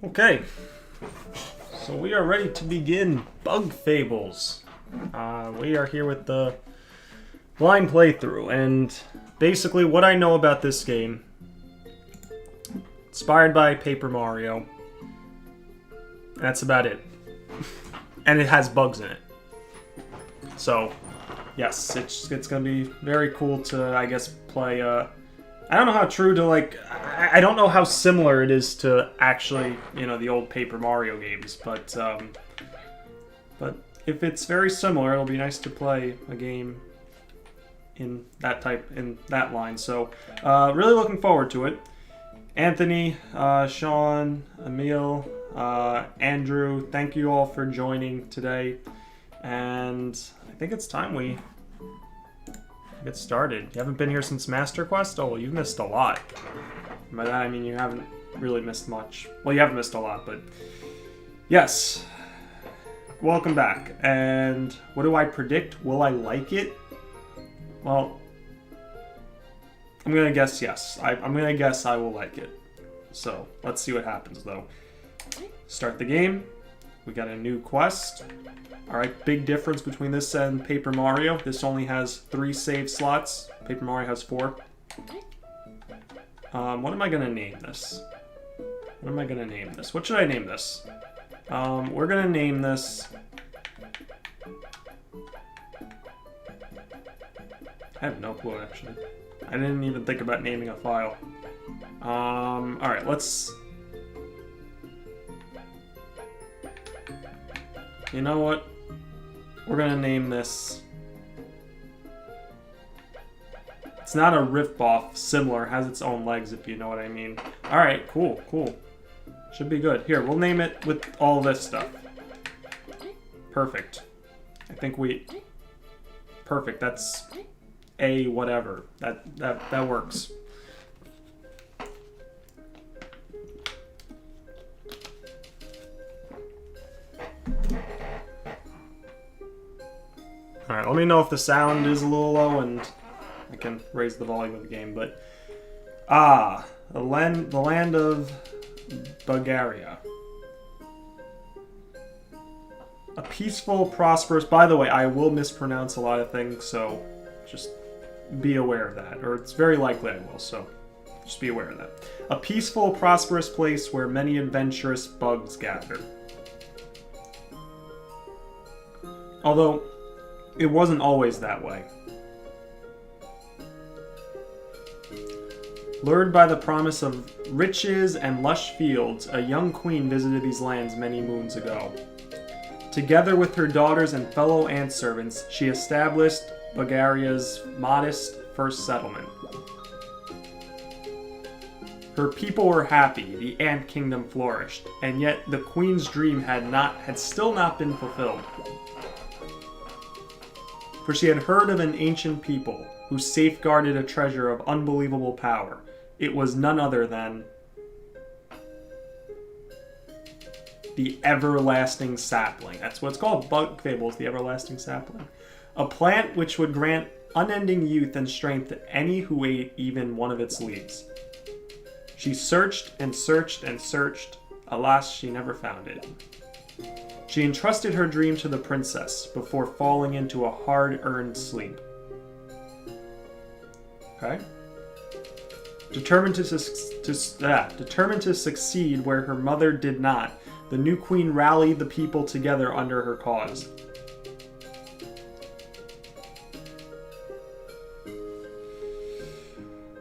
Okay, so we are ready to begin Bug Fables. We are here with the blind playthrough, and basically what I know about this game, inspired by Paper Mario, that's about it. And it has bugs in it. So, yes, it's going to be very cool to, I guess, play, I don't know how true to, like, I don't know how similar it is to actually, you know, the old Paper Mario games, but if it's very similar, it'll be nice to play a game in that line. So, really looking forward to it. Anthony, Sean, Emil, Andrew, thank you all for joining today, and I think it's time we get started. You haven't been here since Master Quest? Oh, well, you've missed a lot. By that I mean you haven't really missed much. Well, you haven't missed a lot, but yes. Welcome back. And what do I predict? Will I like it? Well, I'm going to guess yes. I'm going to guess I will like it. So, let's see what happens, though. Start the game. We got a new quest. Alright, big difference between this and Paper Mario. This only has 3 save slots. Paper Mario has 4. What am I going to name this? What am I going to name this? What should I name this? We're going to name this... I have no clue, actually. I didn't even think about naming a file. Alright, let's... You know what? We're gonna name this... It's not a riff-off, similar, has its own legs, if you know what I mean. Alright, cool, cool. Should be good. Here, we'll name it with all this stuff. Perfect. I think we... Perfect, that's... A whatever. That works. Alright, let me know if the sound is a little low and I can raise the volume of the game, but... the land of Bulgaria. A peaceful, prosperous... By the way, I will mispronounce a lot of things, so just be aware of that. Or it's very likely I will, so just be aware of that. A peaceful, prosperous place where many adventurous bugs gather. Although... it wasn't always that way. Lured by the promise of riches and lush fields, a young queen visited these lands many moons ago. Together with her daughters and fellow ant servants, she established Bulgaria's modest first settlement. Her people were happy, the ant kingdom flourished, and yet the queen's dream had still not been fulfilled. For she had heard of an ancient people who safeguarded a treasure of unbelievable power. It was none other than the everlasting sapling. That's what it's called. Bug Fables, the everlasting sapling. A plant which would grant unending youth and strength to any who ate even one of its leaves. She searched and searched and searched. Alas, she never found it. She entrusted her dream to the princess before falling into a hard-earned sleep. Okay? Determined to succeed where her mother did not, the new queen rallied the people together under her cause.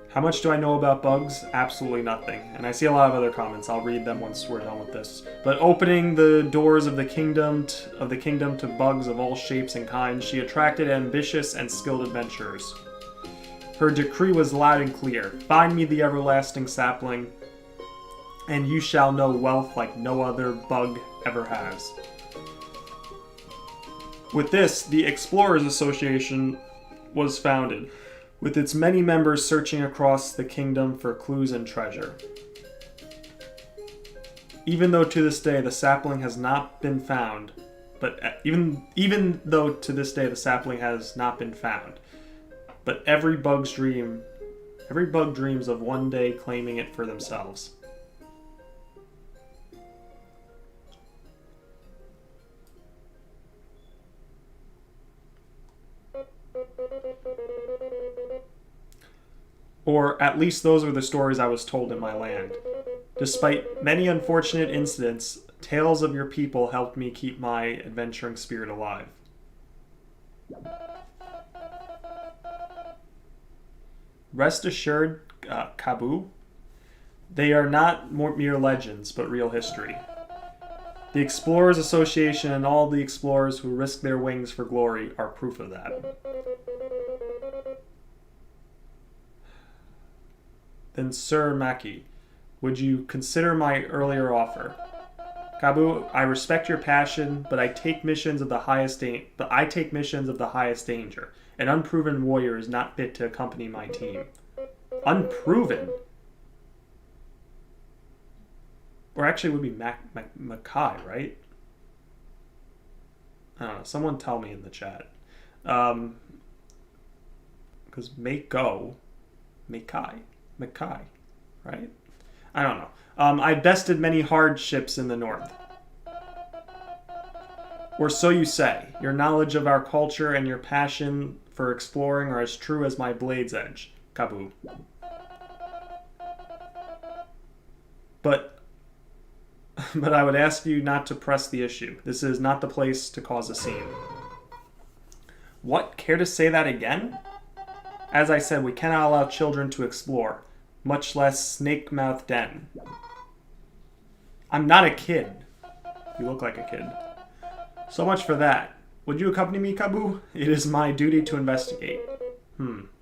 How much do I know about bugs? Absolutely nothing. And I see a lot of other comments. I'll read them once we're done with this. But opening the doors of the kingdom to bugs of all shapes and kinds, she attracted ambitious and skilled adventurers. Her decree was loud and clear. Find me the everlasting sapling, and you shall know wealth like no other bug ever has. With this, the Explorers Association was founded, with its many members searching across the kingdom for clues and treasure. Even though to this day the sapling has not been found, but every bug dreams of one day claiming it for themselves. Or at least those were the stories I was told in my land. Despite many unfortunate incidents, tales of your people helped me keep my adventuring spirit alive. Rest assured, Kabu, they are not mere legends, but real history. The Explorers Association and all the explorers who risk their wings for glory are proof of that. Then, Sir Maki, would you consider my earlier offer? Kabu, I respect your passion, but I take missions of the highest danger. An unproven warrior is not fit to accompany my team. Unproven? Or actually it would be Makai, right? I don't know. Someone tell me in the chat. Because Makai, right? I don't know. I bested many hardships in the north. Or so you say. Your knowledge of our culture and your passion for exploring are as true as my blade's edge, Kabu. But I would ask you not to press the issue. This is not the place to cause a scene. What? Care to say that again? As I said, we cannot allow children to explore, much less snake-mouthed den. I'm not a kid. You look like a kid. So much for that. Would you accompany me, Kabu? It is my duty to investigate.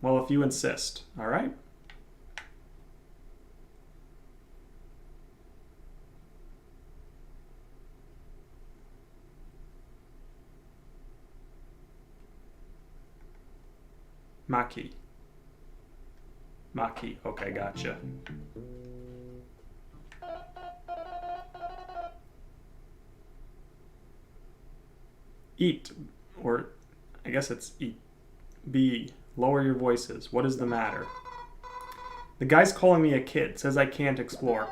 Well, if you insist. All right. Maki. Okay, gotcha. Eat. Or, I guess it's eat. B. Lower your voices. What is the matter? The guy's calling me a kid. Says I can't explore.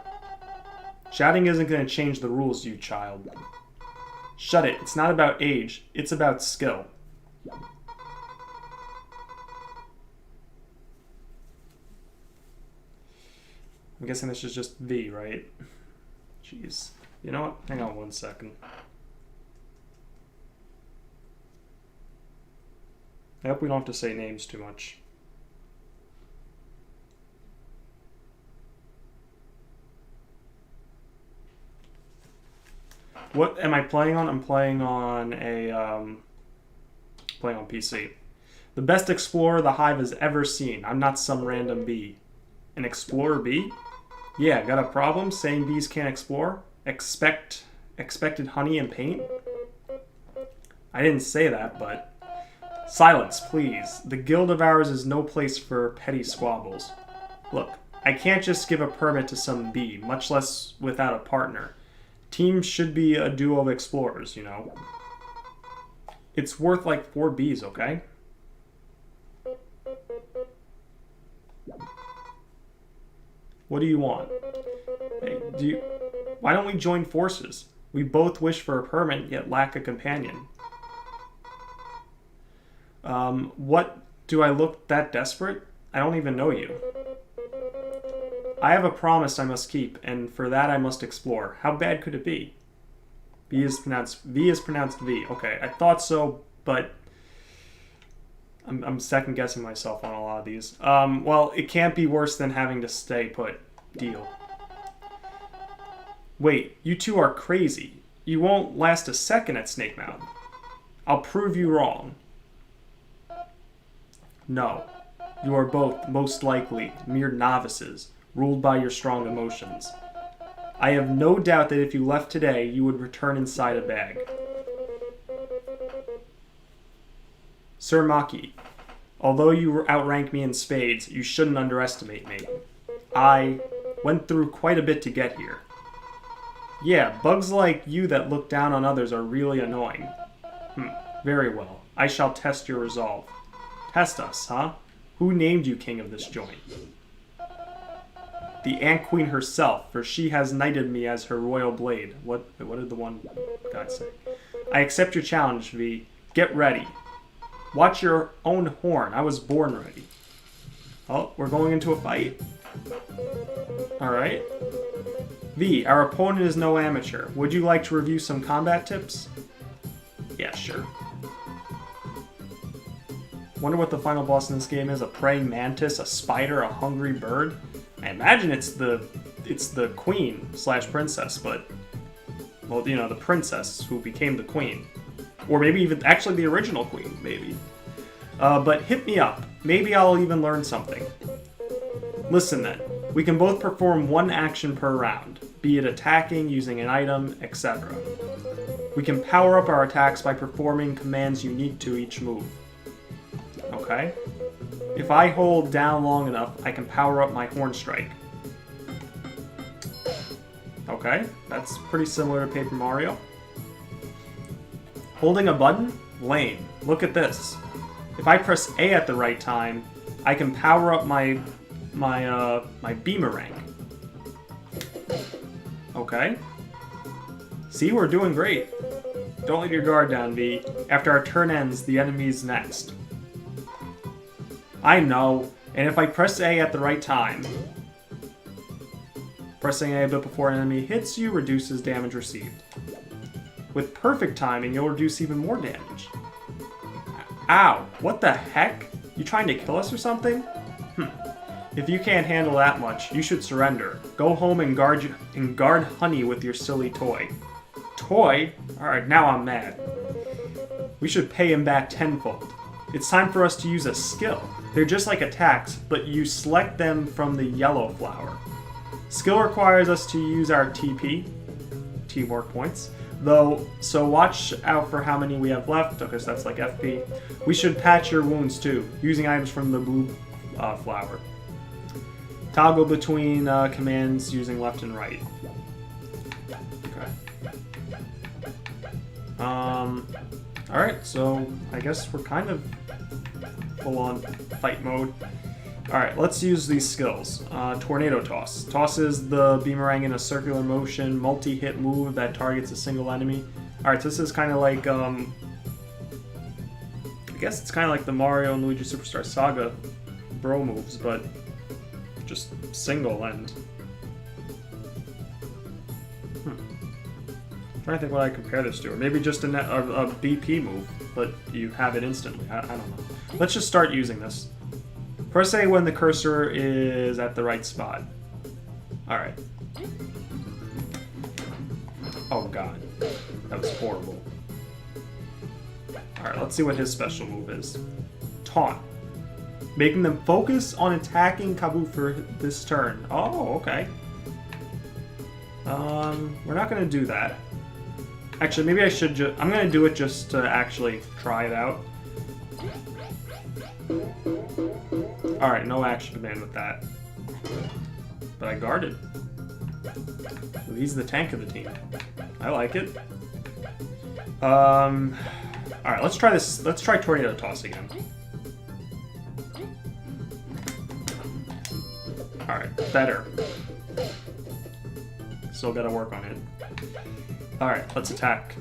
Shouting isn't going to change the rules, you child. Shut it. It's not about age. It's about skill. I'm guessing this is just V, right? Jeez. You know what? Hang on 1 second. I hope we don't have to say names too much. What am I playing on? I'm playing on playing on PC. The best explorer the Hive has ever seen. I'm not some random bee. An explorer bee? Yeah, got a problem saying bees can't explore? Expected honey and paint? I didn't say that, but... Silence, please. The guild of ours is no place for petty squabbles. Look, I can't just give a permit to some bee, much less without a partner. Teams should be a duo of explorers, you know. It's worth like 4 bees, okay? What do you want? Hey, why don't we join forces? We both wish for a permit, yet lack a companion. What? Do I look that desperate? I don't even know you. I have a promise I must keep, and for that I must explore. How bad could it be? V is pronounced V. Okay, I thought so, but I'm second guessing myself on a lot of these. Well, it can't be worse than having to stay put. Deal. Wait, you two are crazy. You won't last a second at Snake Mountain. I'll prove you wrong. No. You are both, most likely, mere novices, ruled by your strong emotions. I have no doubt that if you left today, you would return inside a bag. Sir Maki, although you outrank me in spades, you shouldn't underestimate me. I went through quite a bit to get here. Yeah, bugs like you that look down on others are really annoying. Very well. I shall test your resolve. Test us, huh? Who named you king of this joint? The Ant Queen herself, for she has knighted me as her royal blade. What did the one guy say? I accept your challenge, V. Get ready. Watch your own horn. I was born ready. Oh, we're going into a fight. Alright. V, our opponent is no amateur. Would you like to review some combat tips? Yeah, sure. Wonder what the final boss in this game is. A praying mantis, a spider, a hungry bird? I imagine it's the queen slash princess, but... Well, you know, the princess who became the queen. Or maybe even actually the original queen, maybe. But hit me up. Maybe I'll even learn something. Listen then. We can both perform one action per round, be it attacking, using an item, etc. We can power up our attacks by performing commands unique to each move. Okay. If I hold down long enough, I can power up my Horn Strike. Okay, that's pretty similar to Paper Mario. Holding a button? Lame. Look at this. If I press A at the right time, I can power up my Beamerang. Okay. See, we're doing great. Don't let your guard down, V. After our turn ends, the enemy's next. I know, and if I press A at the right time, pressing A a bit before an enemy hits you reduces damage received. With perfect timing, you'll reduce even more damage. Ow, what the heck? You trying to kill us or something? If you can't handle that much, you should surrender. Go home and guard honey with your silly toy. Toy? Alright, now I'm mad. We should pay him back tenfold. It's time for us to use a skill. They're just like attacks, but you select them from the yellow flower. Skill requires us to use our TP, teamwork points, though, so watch out for how many we have left, because that's like FP. We should patch your wounds too, using items from the blue flower. Toggle between commands using left and right. Okay. Alright, so I guess we're kind of full on fight mode. Alright, let's use these skills. Tornado Toss. Tosses the Beamerang in a circular motion, multi-hit move that targets a single enemy. Alright, so this is kind of like, I guess it's kind of like the Mario and Luigi Superstar Saga bro moves, but just single and... I'm trying to think what I compare this to. Or maybe just a BP move, but you have it instantly. I don't know. Let's just start using this. Press A when the cursor is at the right spot. Alright. Oh god. That was horrible. Alright, let's see what his special move is. Taunt. Making them focus on attacking Kabu for this turn. Oh, okay. We're not going to do that. Actually, maybe I should just... I'm going to do it just to actually try it out. Alright, no action command with that. But I guarded. So he's the tank of the team. I like it. Alright, let's try this. Let's try Tornado Toss again. Alright, better. Still gotta work on it. Alright, let's attack.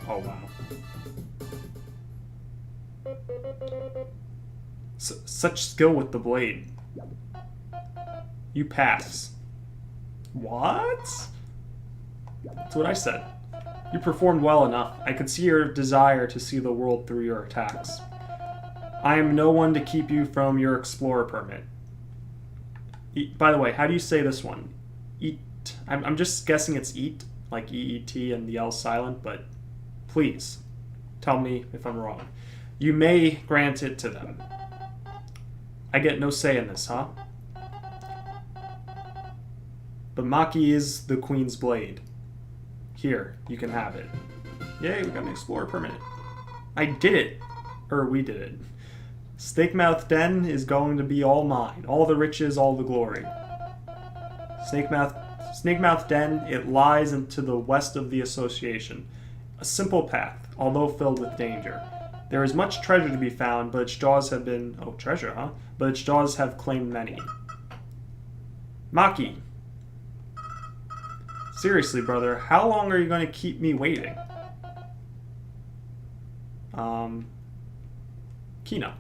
Oh, wow. Such skill with the blade. You pass. What? That's what I said. You performed well enough. I could see your desire to see the world through your attacks. I am no one to keep you from your explorer permit. By the way, how do you say this one? Eat. I'm just guessing it's eat, like E-E-T and the L silent, but please, tell me if I'm wrong. You may grant it to them. I get no say in this, huh? But Maki is the Queen's blade. Here, you can have it. Yay, we got an explorer permit. I did it. Or we did it. Snakemouth Den is going to be all mine. All the riches, all the glory. Snakemouth Den, it lies to the west of the association. A simple path, although filled with danger. There is much treasure to be found, but its jaws have been... Oh, treasure, huh? But its jaws have claimed many. Maki. Seriously, brother, how long are you going to keep me waiting? Kino.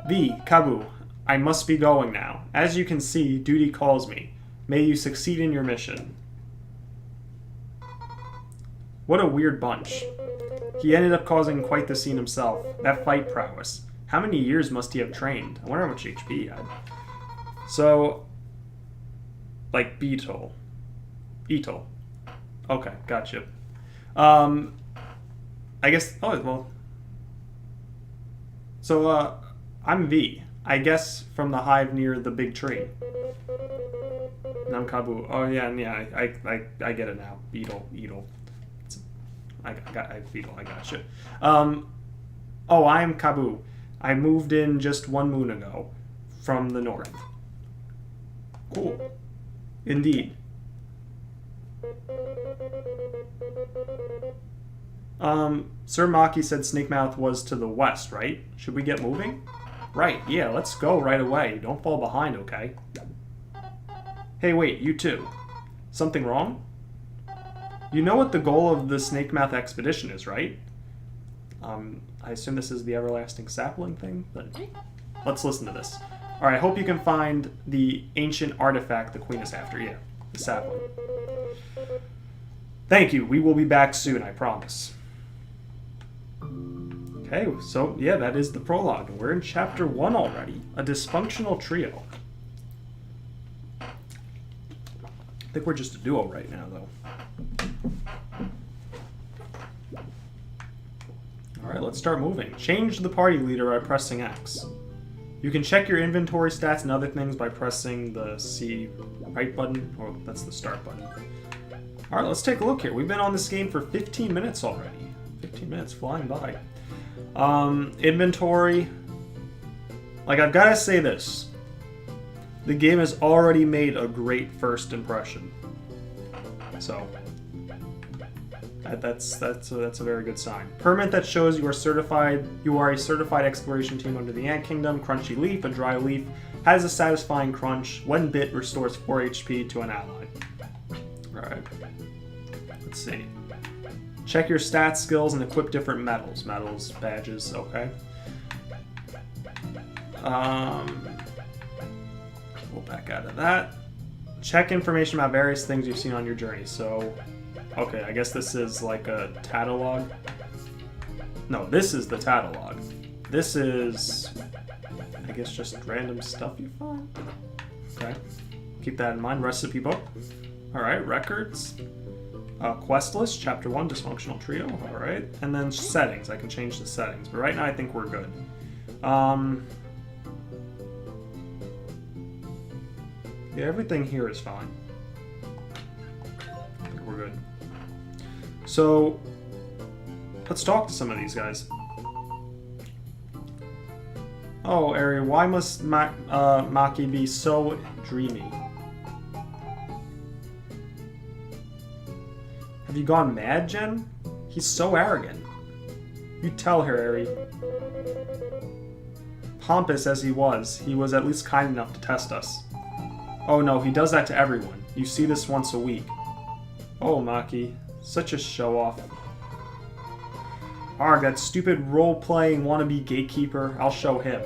V. Kabu. I must be going now. As you can see, duty calls me. May you succeed in your mission. What a weird bunch. He ended up causing quite the scene himself. That fight prowess. How many years must he have trained? I wonder how much HP he had. So, like Beetle. Beetle. Okay, gotcha. I guess, oh, well. So, I'm V. I guess from the hive near the big tree. And I'm Kabu. Oh, yeah, and yeah, I get it now. Beetle. I gotcha. Oh, I'm Kabu. I moved in just 1 moon ago from the north. Cool. Indeed. Sir Maki said Snakemouth was to the west, right? Should we get moving? Right, yeah, let's go right away. Don't fall behind, okay? Hey, wait, you too. Something wrong? You know what the goal of the Snakemouth expedition is, right? I assume this is the everlasting sapling thing, but let's listen to this. Alright, I hope you can find the ancient artifact the queen is after. Yeah, the sapling. Thank you. We will be back soon, I promise. Okay, so yeah, that is the prologue. We're in chapter 1 already. A dysfunctional trio. I think we're just a duo right now, though. Alright, let's start moving. Change the party leader by pressing X. You can check your inventory stats and other things by pressing the C right button, or that's the start button. Alright, let's take a look here. We've been on this game for 15 minutes already. 15 minutes flying by. Inventory. Like, I've got to say this. The game has already made a great first impression. So, that's a very good sign. Permit that shows you are certified. You are a certified exploration team under the Ant Kingdom. Crunchy leaf, a dry leaf, has a satisfying crunch. When bit, restores 4 HP to an ally. Alright. Let's see. Check your stats, skills, and equip different medals. Medals, badges, okay. We'll back out of that. Check information about various things you've seen on your journey. So, okay, I guess this is like a catalog. No, this is the catalog. This is, I guess, just random stuff you find. Okay, keep that in mind. Recipe book. Alright, records. Quest list, chapter 1, dysfunctional trio. Alright, and then settings. I can change the settings, but right now I think we're good. Yeah, everything here is fine. I think we're good. So, let's talk to some of these guys. Oh, Ari, why must Maki be so dreamy? Have you gone mad, Jen? He's so arrogant. You tell her, Ari. Pompous as he was at least kind enough to test us. Oh no, he does that to everyone. You see this once a week. Oh, Maki. Such a show-off. Arg, that stupid role-playing wannabe gatekeeper. I'll show him.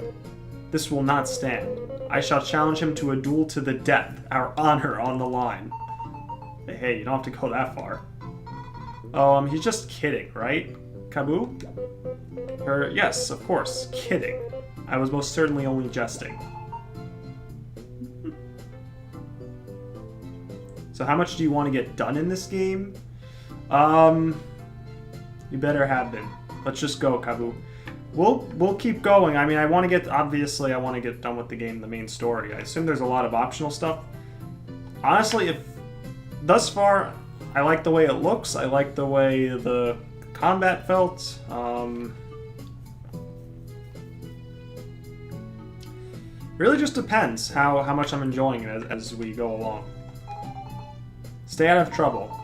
This will not stand. I shall challenge him to a duel to the death. Our honor on the line. Hey, you don't have to go that far. Oh, he's just kidding, right? Kabu? Yes, of course. Kidding. I was most certainly only jesting. So how much do you want to get done in this game? You better have been. Let's just go, Kabu. We'll keep going. I mean, I want to get done with the game, the main story. I assume there's a lot of optional stuff. Honestly, thus far, I like the way it looks. I like the way the combat felt. Really just depends how much I'm enjoying it as we go along. Stay out of trouble.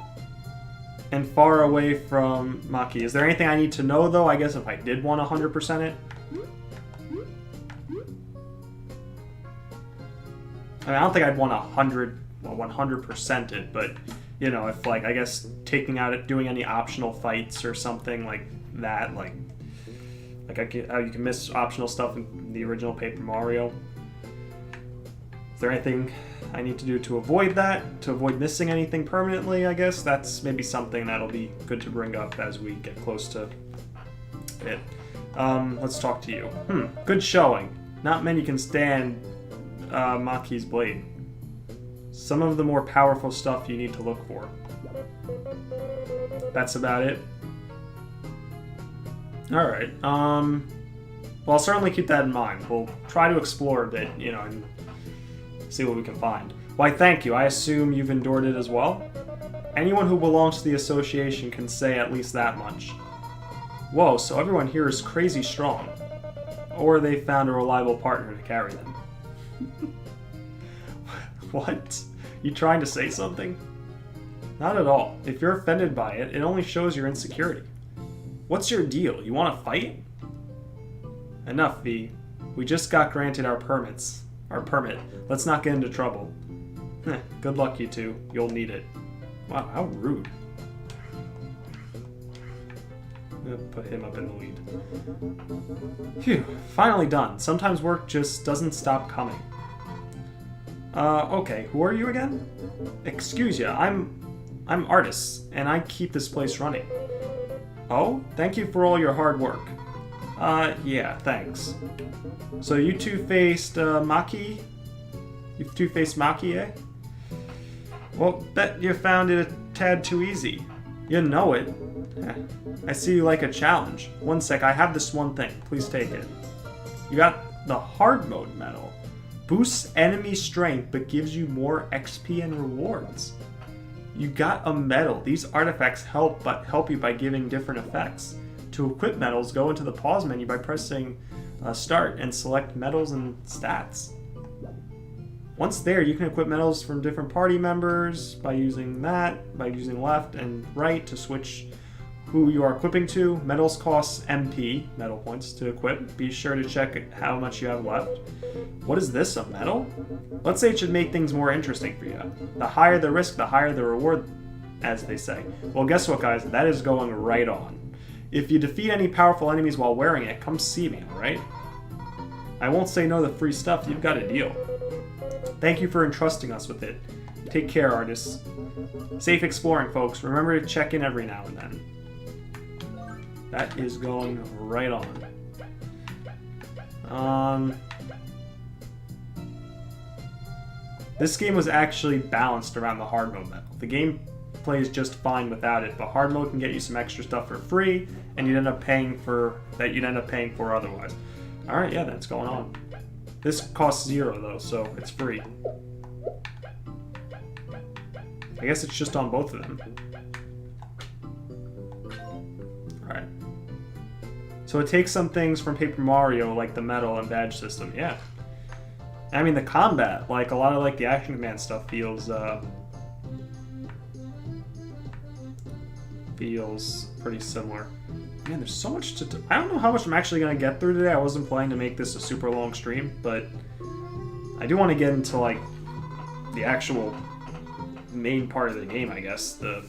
And far away from Maki. Is there anything I need to know, though? I guess if I did want 100% it. I mean, I don't think I'd want well, 100% it, but you know, if like I guess taking out it, doing any optional fights or something like that, like how you can miss optional stuff in the original Paper Mario. Is there anything I need to do to avoid that? To avoid missing anything permanently, I guess? That's maybe something that'll be good to bring up as we get close to it. Let's talk to you. Good showing. Not many can stand Maki's blade. Some of the more powerful stuff you need to look for. That's about it. Alright, well, I'll certainly keep that in mind. We'll try to explore a bit, you know, and see what we can find. Why, thank you. I assume you've endured it as well? Anyone who belongs to the association can say at least that much. Whoa, so everyone here is crazy strong. Or they found a reliable partner to carry them. What? You trying to say something? Not at all. If you're offended by it, it only shows your insecurity. What's your deal? You want to fight? Enough, V. We just got granted our permit. Let's not get into trouble. Good luck, you two. You'll need it. Wow, how rude. I'm gonna put him up in the lead. Phew, finally done. Sometimes work just doesn't stop coming. Okay, who are you again? Excuse ya, I'm Artis, and I keep this place running. Oh, thank you for all your hard work. Yeah, thanks. So you two-faced, Maki? You two-faced Maki, eh? Well, bet you found it a tad too easy. You know it. I see you like a challenge. One sec, I have this one thing. Please take it. You got the hard mode medal. Boosts enemy strength, but gives you more XP and rewards. You got a medal. These artifacts help you by giving different effects. To equip medals, go into the pause menu by pressing start and select medals and stats. Once there, you can equip medals from different party members by using left and right to switch who you are equipping to. Medals cost MP, medal points, to equip. Be sure to check how much you have left. What is this, a medal? Let's say it should make things more interesting for you. The higher the risk, the higher the reward, as they say. Well, guess what, guys? That is going right on. If you defeat any powerful enemies while wearing it, come see me, alright? I won't say no to free stuff. You've got a deal. Thank you for entrusting us with it. Take care, artists. Safe exploring, folks. Remember to check in every now and then. That is going right on. This game was actually balanced around the hard mode medal. The game plays just fine without it, but hard mode can get you some extra stuff for free, and you'd end up paying for otherwise. All right, yeah, that's going on. This costs 0 though, so it's free. I guess it's just on both of them. Alright. So it takes some things from Paper Mario, like the medal and badge system, yeah. I mean, the combat, like a lot of like the Action Command stuff feels pretty similar. Man, there's so much to do. I don't know how much I'm actually going to get through today. I wasn't planning to make this a super long stream, but I do want to get into like the actual main part of the game, I guess. The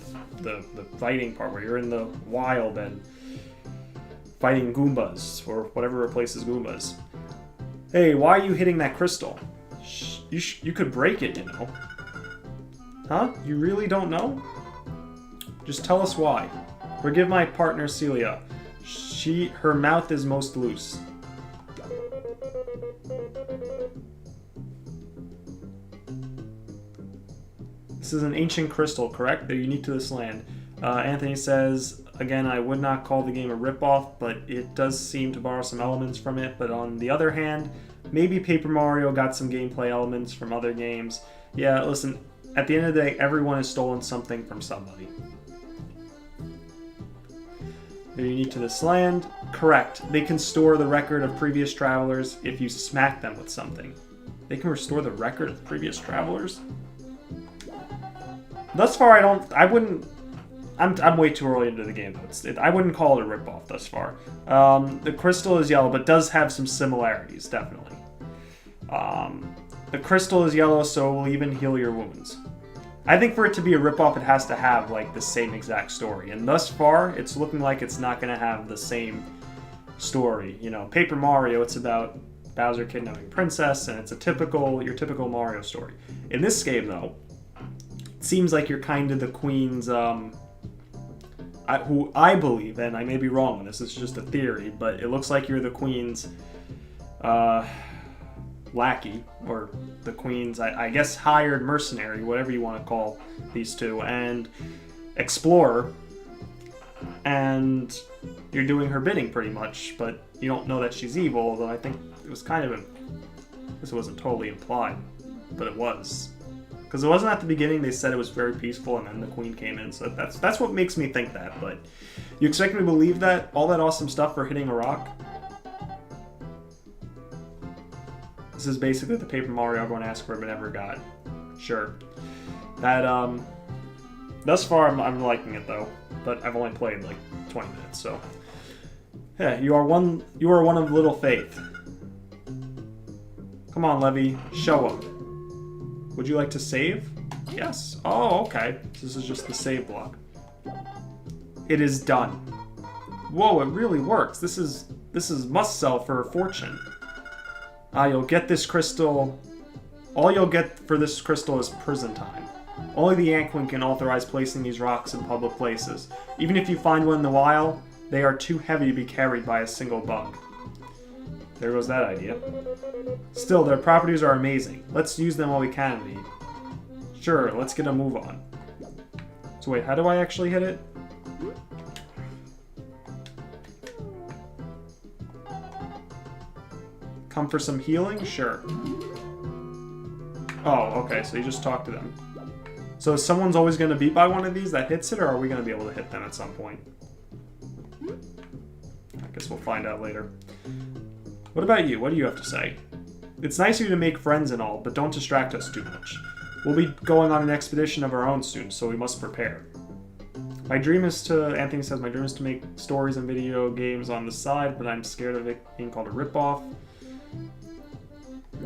fighting part where you're in the wild and fighting Goombas, or whatever replaces Goombas. Hey, why are you hitting that crystal? You could break it, you know. Huh? You really don't know? Just tell us why. Forgive my partner Celia. Her mouth is most loose. This is an ancient crystal, correct? They're unique to this land. Anthony says, again, I would not call the game a ripoff, but it does seem to borrow some elements from it. But on the other hand, maybe Paper Mario got some gameplay elements from other games. Yeah, listen, at the end of the day, everyone has stolen something from somebody. They're unique to this land. Correct. They can store the record of previous travelers if you smack them with something. They can restore the record of previous travelers? Thus far, I'm way too early into the game, though. I wouldn't call it a ripoff thus far. The crystal is yellow, but does have some similarities, definitely. The crystal is yellow, so it will even heal your wounds. I think for it to be a ripoff, it has to have like the same exact story. And thus far, it's looking like it's not going to have the same story. You know, Paper Mario, it's about Bowser kidnapping Princess, and it's your typical Mario story. In this game, though, it seems like you're kind of the Queen's, who I believe, and I may be wrong on this, it's just a theory, but it looks like you're the Queen's lackey, or the Queen's, I guess, hired mercenary, whatever you want to call these two, and explorer, and you're doing her bidding pretty much, but you don't know that she's evil, although I think it was kind of, this wasn't totally implied, but it was. Because it wasn't at the beginning, they said it was very peaceful, and then the Queen came in, so that's what makes me think that, but you expect me to believe that? All that awesome stuff for hitting a rock? This is basically the Paper Mario everyone asked for but never got. Sure. That, thus far I'm liking it though, but I've only played like 20 minutes, so. Yeah, you are one of little faith. Come on, Levy, show up. Would you like to save? Yes. Oh, okay. This is just the save block. It is done. Whoa, it really works. This is must sell for a fortune. You'll get this crystal. All you'll get for this crystal is prison time. Only the Ant Queen can authorize placing these rocks in public places. Even if you find one in the wild, they are too heavy to be carried by a single bug. There goes that idea. Still, their properties are amazing. Let's use them while we can be. Sure, let's get a move on. So wait, how do I actually hit it? Come for some healing? Sure. Oh, okay, so you just talk to them. So someone's always going to be by one of these that hits it, or are we going to be able to hit them at some point? I guess we'll find out later. What about you? What do you have to say? It's nice of you to make friends and all, but don't distract us too much. We'll be going on an expedition of our own soon, so we must prepare. My dream is to, Anthony says, my dream is to make stories and video games on the side, but I'm scared of it being called a ripoff.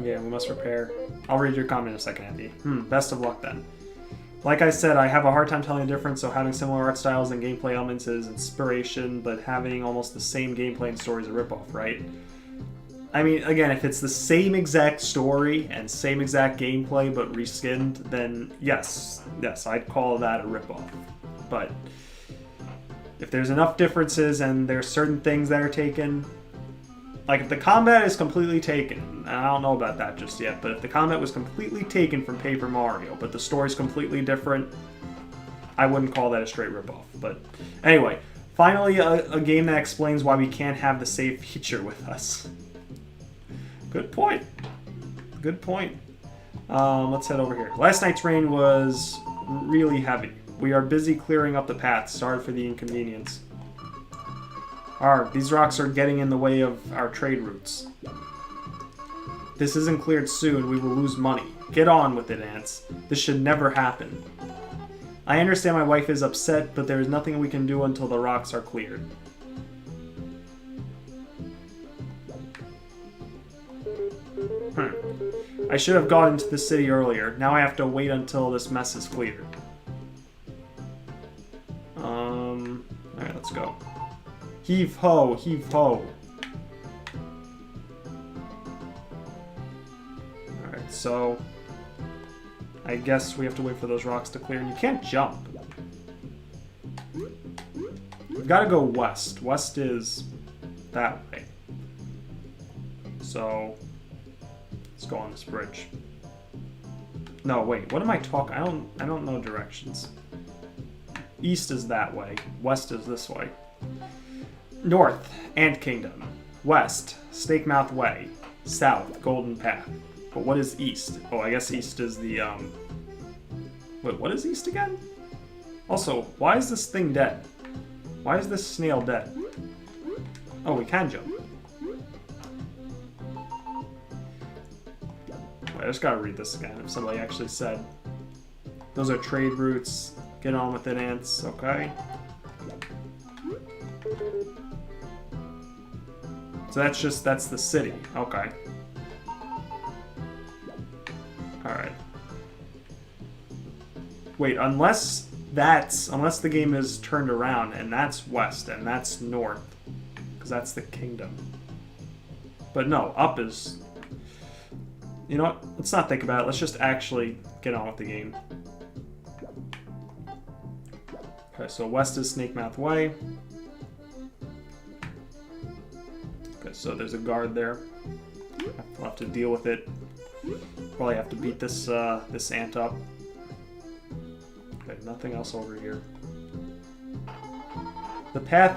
Yeah, we must prepare. I'll read your comment in a second, Andy. Best of luck then. Like I said, I have a hard time telling the difference, so having similar art styles and gameplay elements is inspiration, but having almost the same gameplay and story is a ripoff, right? I mean, again, if it's the same exact story and same exact gameplay but reskinned, then yes, I'd call that a ripoff. But if there's enough differences and there's certain things that are taken, like if the combat is completely taken, and I don't know about that just yet, but if the combat was completely taken from Paper Mario, but the story's completely different, I wouldn't call that a straight ripoff. But anyway, finally a game that explains why we can't have the save feature with us. Good point. Good point. Let's head over here. Last night's rain was really heavy. We are busy clearing up the path. Sorry for the inconvenience. These rocks are getting in the way of our trade routes. If this isn't cleared soon, we will lose money. Get on with it, ants. This should never happen. I understand my wife is upset, but there is nothing we can do until the rocks are cleared. I should have gone into the city earlier. Now I have to wait until this mess is cleared. Alright, let's go. Heave ho, heave ho. Alright, so I guess we have to wait for those rocks to clear, and you can't jump. We've got to go west. West is that way. So let's go on this bridge. No, wait, what am I talking? I don't know directions. East is that way. West is this way. North, Ant Kingdom. West, Snakemouth Way. South, Golden Path. But what is east? Oh, I guess east is the, Wait, what is east again? Also, why is this thing dead? Why is this snail dead? Oh, we can jump. Wait, I just gotta read this again. If somebody actually said, those are trade routes. Get on with it, ants. Okay. So that's the city. Okay. Wait, unless the game is turned around and that's west and that's north, because that's the kingdom. But no, up is... You know what? Let's not think about it. Let's just actually get on with the game. Okay, so west is Snakemouth Way. Okay, so there's a guard there. We'll have to deal with it. Probably have to beat this this ant up. Okay, nothing else over here. The path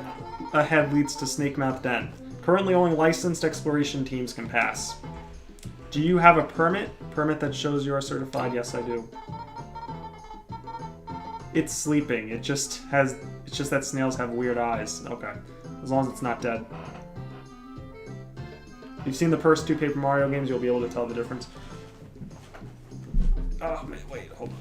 ahead leads to Snakemouth Den. Currently only licensed exploration teams can pass. Do you have a permit? Permit that shows you are certified? Yes, I do. It's sleeping. It's just that snails have weird eyes. Okay. As long as it's not dead. If you've seen the first 2 Paper Mario games, you'll be able to tell the difference. Oh, man, wait, hold on.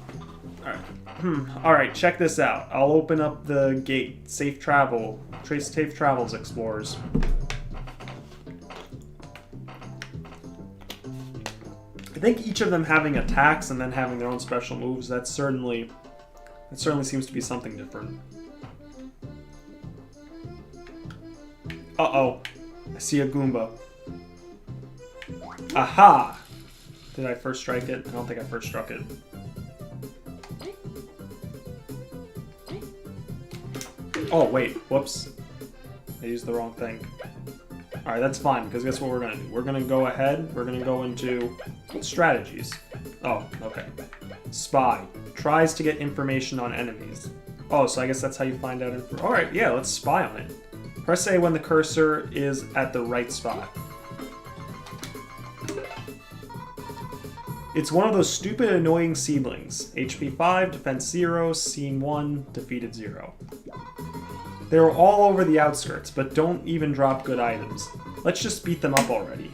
Alright. Alright, check this out. I'll open up the gate. Safe travel. Trace safe travels, explorers. I think each of them having attacks and then having their own special moves, that certainly seems to be something different. Uh-oh. I see a Goomba. Aha! Did I first strike it? I don't think I first struck it. Oh, wait. Whoops. I used the wrong thing. Alright, that's fine, because guess what we're going to do? We're going to go ahead. We're going to go into strategies. Oh, okay. Spy. Tries to get information on enemies. Oh, so I guess that's how you find out information. Alright, yeah, let's spy on it. Press A when the cursor is at the right spot. It's one of those stupid, annoying seedlings. HP 5, defense 0, scene 1, defeated 0. They were all over the outskirts, but don't even drop good items. Let's just beat them up already.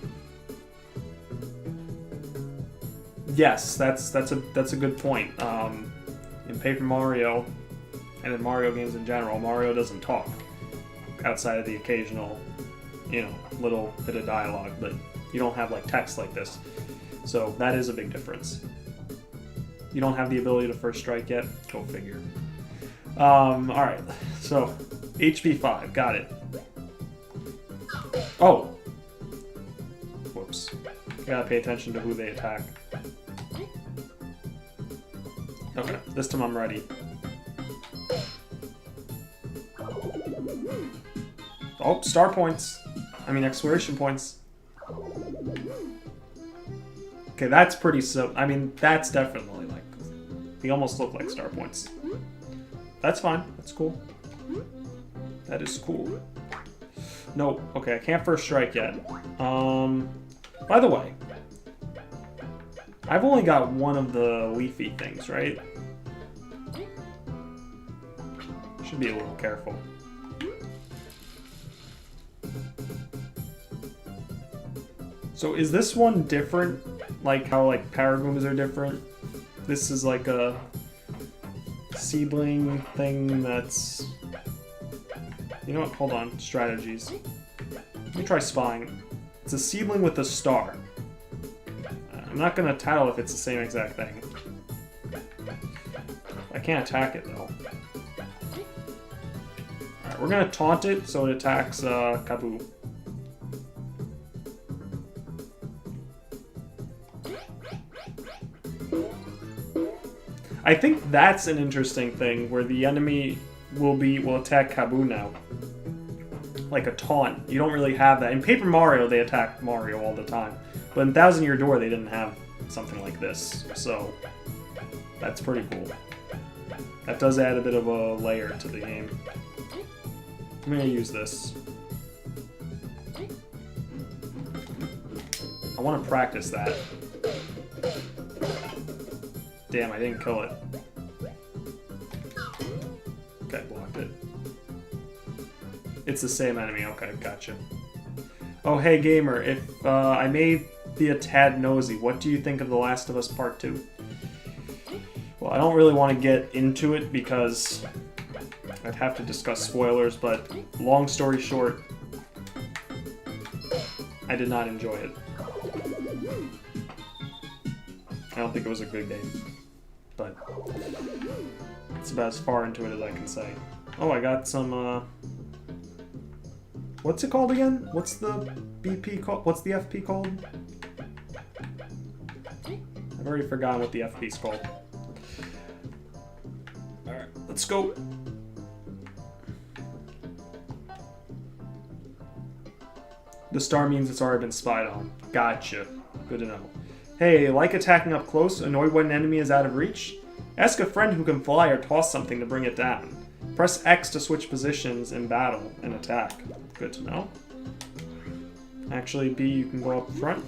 Yes, that's a good point. In Paper Mario, and in Mario games in general, Mario doesn't talk outside of the occasional, you know, little bit of dialogue, but you don't have like text like this. So that is a big difference. You don't have the ability to first strike yet? Go figure. Alright, so HP 5, got it. Oh! Whoops. Gotta pay attention to who they attack. Okay, this time I'm ready. Oh, star points. I mean, exploration points. Okay, that's pretty I mean, that's definitely like... They almost look like star points. That's fine. That's cool. That is cool. No, okay, I can't first strike yet. By the way, I've only got one of the leafy things, right? Should be a little careful. So is this one different? Like how like Paragoombas are different? This is like a seedling thing that's... You know what? Hold on. Strategies. Let me try spying. It's a seedling with a star. I'm not going to tell if it's the same exact thing. I can't attack it, though. Alright, we're going to taunt it so it attacks Kaboo. I think that's an interesting thing, where the enemy will attack Kaboo now. Like a taunt. You don't really have that. In Paper Mario, they attack Mario all the time. But in Thousand Year Door, they didn't have something like this. So, that's pretty cool. That does add a bit of a layer to the game. I'm going to use this. I want to practice that. Damn, I didn't kill it. Okay, blocked it. It's the same enemy. Okay, gotcha. Oh, hey, gamer. If I may be a tad nosy, what do you think of The Last of Us Part 2? Well, I don't really want to get into it because I'd have to discuss spoilers, but long story short, I did not enjoy it. I don't think it was a good game. but it's about as far into it as I can say. Oh, I got some, what's it called again? What's the BP called? What's the FP called? I've already forgotten what the FP's called. Alright, let's go. The star means it's already been spied on. Gotcha. Good to know. Hey, like attacking up close, annoyed when an enemy is out of reach? Ask a friend who can fly or toss something to bring it down. Press X to switch positions in battle and attack. Good to know. Actually, B, you can go up front.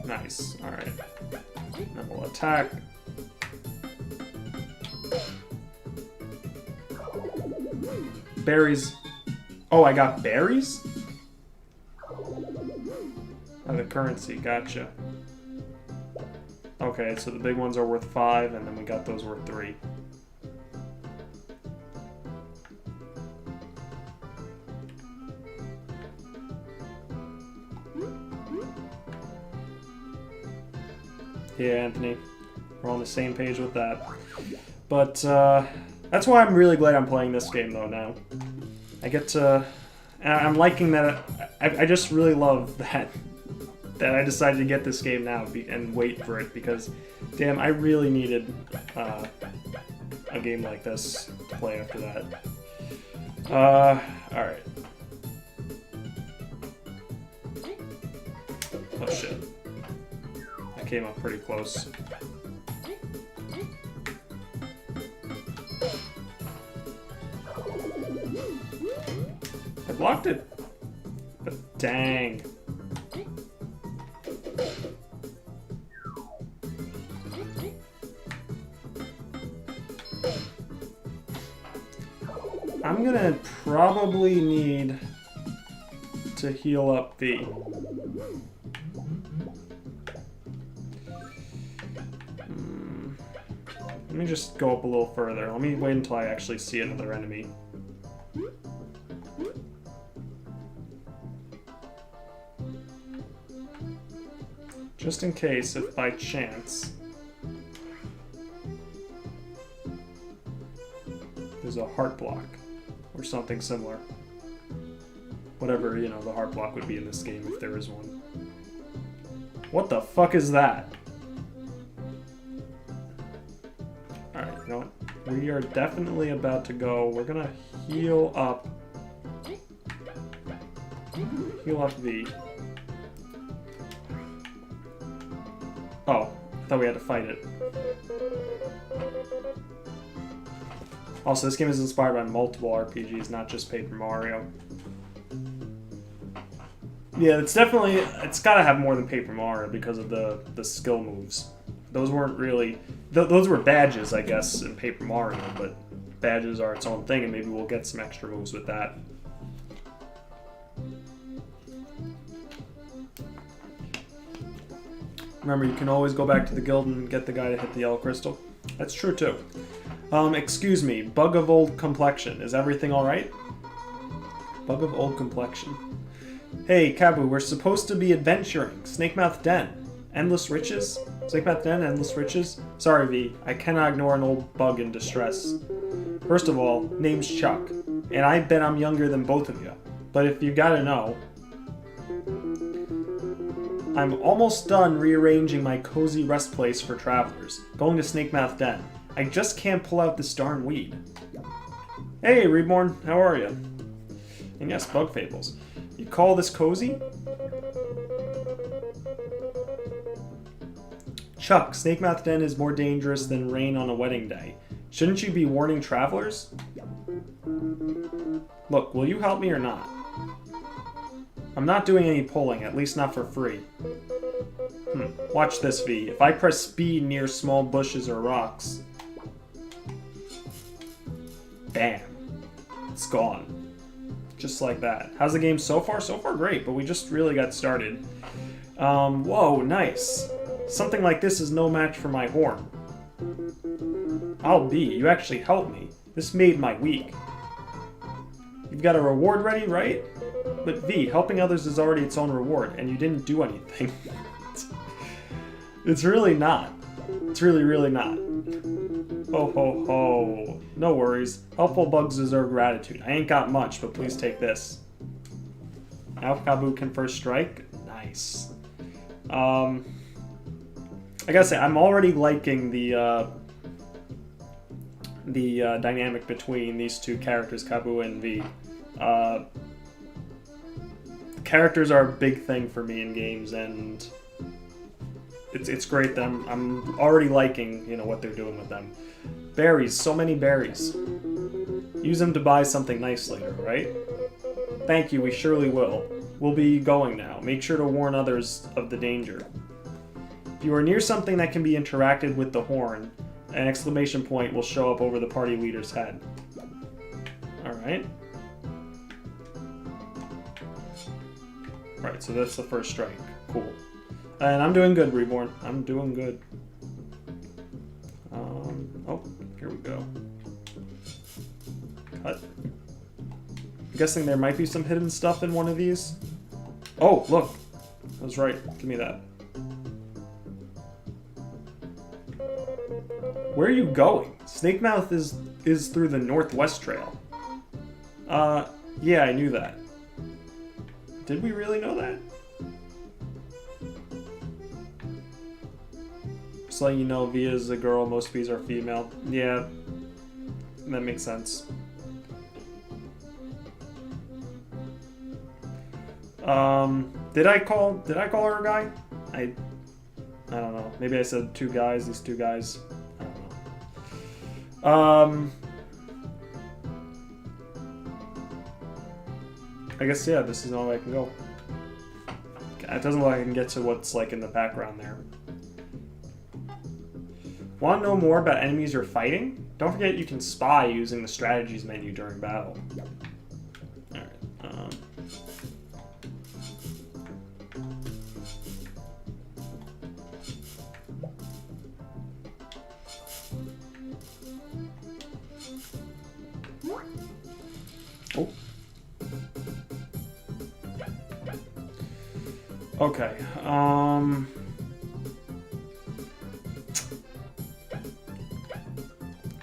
Nice. Alright. Then we'll attack. Berries. Oh, I got berries? Oh, the currency. Gotcha. Okay, so the big ones are worth 5, and then we got those worth 3. Yeah, Anthony. We're on the same page with that. But, that's why I'm really glad I'm playing this game, though, now. I get to... I'm liking that... I just really love that I decided to get this game now and wait for it, because, damn, I really needed a game like this to play after that. Alright. Oh, shit. That came up pretty close. I blocked it. But dang. I'm gonna probably need to heal up V. Let me just go up a little further. Let me wait until I actually see another enemy. Just in case, if by chance there's a heart block or something similar. Whatever, you know, the heart block would be in this game if there is one. What the fuck is that? Alright, you know what? We are definitely about to go. We're gonna heal up. Heal up V. Oh, I thought we had to fight it. Also, this game is inspired by multiple RPGs, not just Paper Mario. Yeah, it's definitely... It's gotta have more than Paper Mario because of the skill moves. Those weren't really... Those were badges, I guess, in Paper Mario, but badges are its own thing, and maybe we'll get some extra moves with that. Remember, you can always go back to the guild and get the guy to hit the yellow crystal. That's true, too. Excuse me, bug of old complexion. Is everything alright? Bug of old complexion. Hey, Kabu, we're supposed to be adventuring. Snakemouth Den. Endless riches? Snakemouth Den, endless riches? Sorry, V. I cannot ignore an old bug in distress. First of all, name's Chuck. And I bet I'm younger than both of you. But if you gotta know... I'm almost done rearranging my cozy rest place for travelers. Going to Snakemouth Den. I just can't pull out this darn weed. Hey, Reborn, how are you? And yes, Bug Fables. You call this cozy? Chuck, Snakemouth Den is more dangerous than rain on a wedding day. Shouldn't you be warning travelers? Look, will you help me or not? I'm not doing any pulling, at least not for free. Watch this, V. If I press speed near small bushes or rocks... Bam. It's gone. Just like that. How's the game so far? So far great, but we just really got started. Whoa, nice. Something like this is no match for my horn. I'll be. You actually helped me. This made my week. You've got a reward ready, right? But V, helping others is already its own reward, and you didn't do anything. It's really not. It's really, really not. Ho ho ho. No worries. Helpful bugs deserve gratitude. I ain't got much, but please take this. Now Kabbu can first strike. Nice. I gotta say, I'm already liking the dynamic between these two characters, Kabbu and V. Characters are a big thing for me in games, and it's great that I'm already liking, you know, what they're doing with them. Berries, so many berries. Use them to buy something nice later, right? Thank you, we surely will. We'll be going now. Make sure to warn others of the danger. If you are near something that can be interacted with the horn, an exclamation point will show up over the party leader's head. Alright. Alright, so that's the first strike. Cool. And I'm doing good, Reborn. I'm doing good. Oh, here we go. Cut. I'm guessing there might be some hidden stuff in one of these. Oh, look. I was right. Give me that. Where are you going? Snakemouth is through the Northwest Trail. Yeah, I knew that. Did we really know that? Just letting you know, V is a girl, most V's are female. Yeah, that makes sense. Did I call her a guy? I don't know. Maybe I said two guys, these two guys. I don't know. I guess, yeah, this is the only way I can go. It doesn't look like I can get to what's, like, in the background there. Want to know more about enemies you're fighting? Don't forget you can spy using the strategies menu during battle. Alright, Oh. Okay,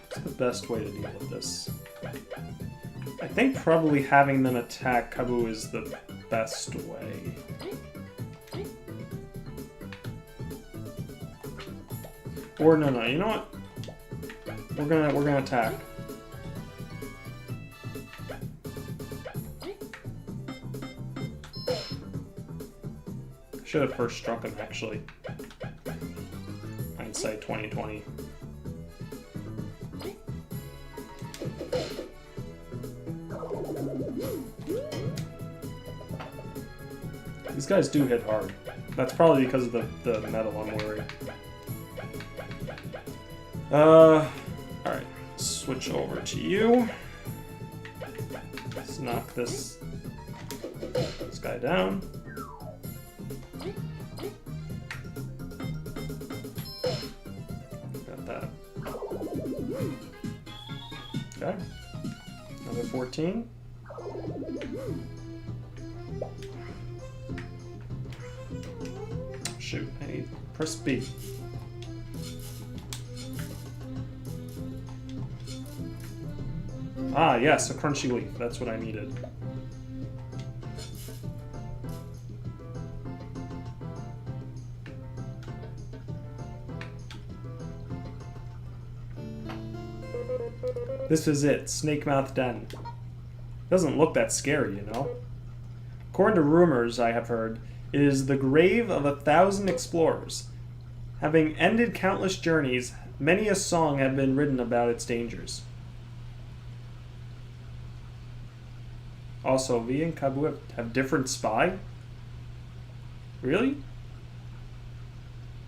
what's the best way to deal with this? I think probably having them attack Kabbu is the best way. Or no, you know what? We're gonna attack. Should have first struck him, actually. Hindsight 2020. These guys do hit hard. That's probably because of the metal I'm wearing. Alright. Switch over to you. Let's knock this guy down. Okay. Another 14. Shoot, I need press B. Ah, yes, a crunchy leaf. That's what I needed. This is it, Snakemouth Den. Doesn't look that scary, you know? According to rumors I have heard, it is the grave of 1,000 explorers. Having ended countless journeys, many a song had been written about its dangers. Also, V and Kabbu have different spy? Really?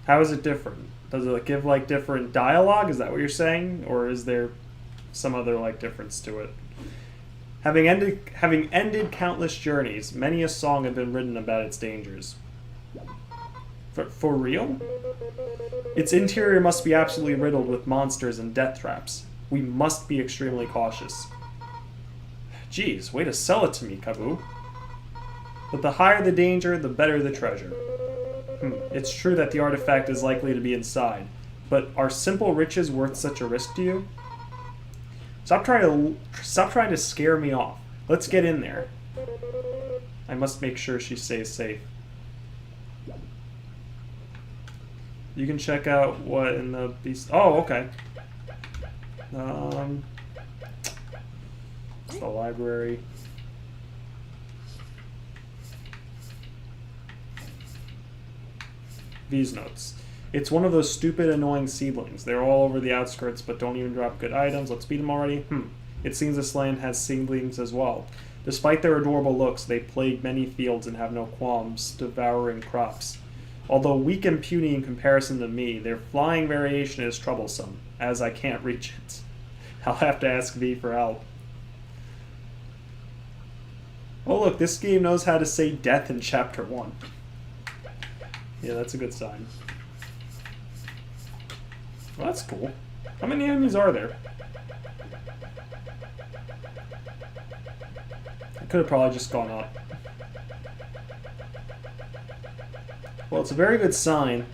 How is it different? Does it give like different dialogue? Is that what you're saying? Or is there some other like difference to it? Having ended countless journeys, many a song had been written about its dangers. For real? Its interior must be absolutely riddled with monsters and death traps. We must be extremely cautious. Geez, way to sell it to me, Kaboo. But the higher the danger, the better the treasure. It's true that the artifact is likely to be inside, but are simple riches worth such a risk to you? Stop trying to scare me off. Let's get in there. I must make sure she stays safe. You can check out what in the beast. Oh, okay. It's the library. These notes. It's one of those stupid, annoying seedlings. They're all over the outskirts, but don't even drop good items. Let's beat them already. It seems this land has seedlings as well. Despite their adorable looks, they plague many fields and have no qualms devouring crops. Although weak and puny in comparison to me, their flying variation is troublesome, as I can't reach it. I'll have to ask V for help. Oh look, this game knows how to say death in Chapter 1. Yeah, that's a good sign. Well, that's cool. How many enemies are there? I could have probably just gone up. Well, it's a very good sign.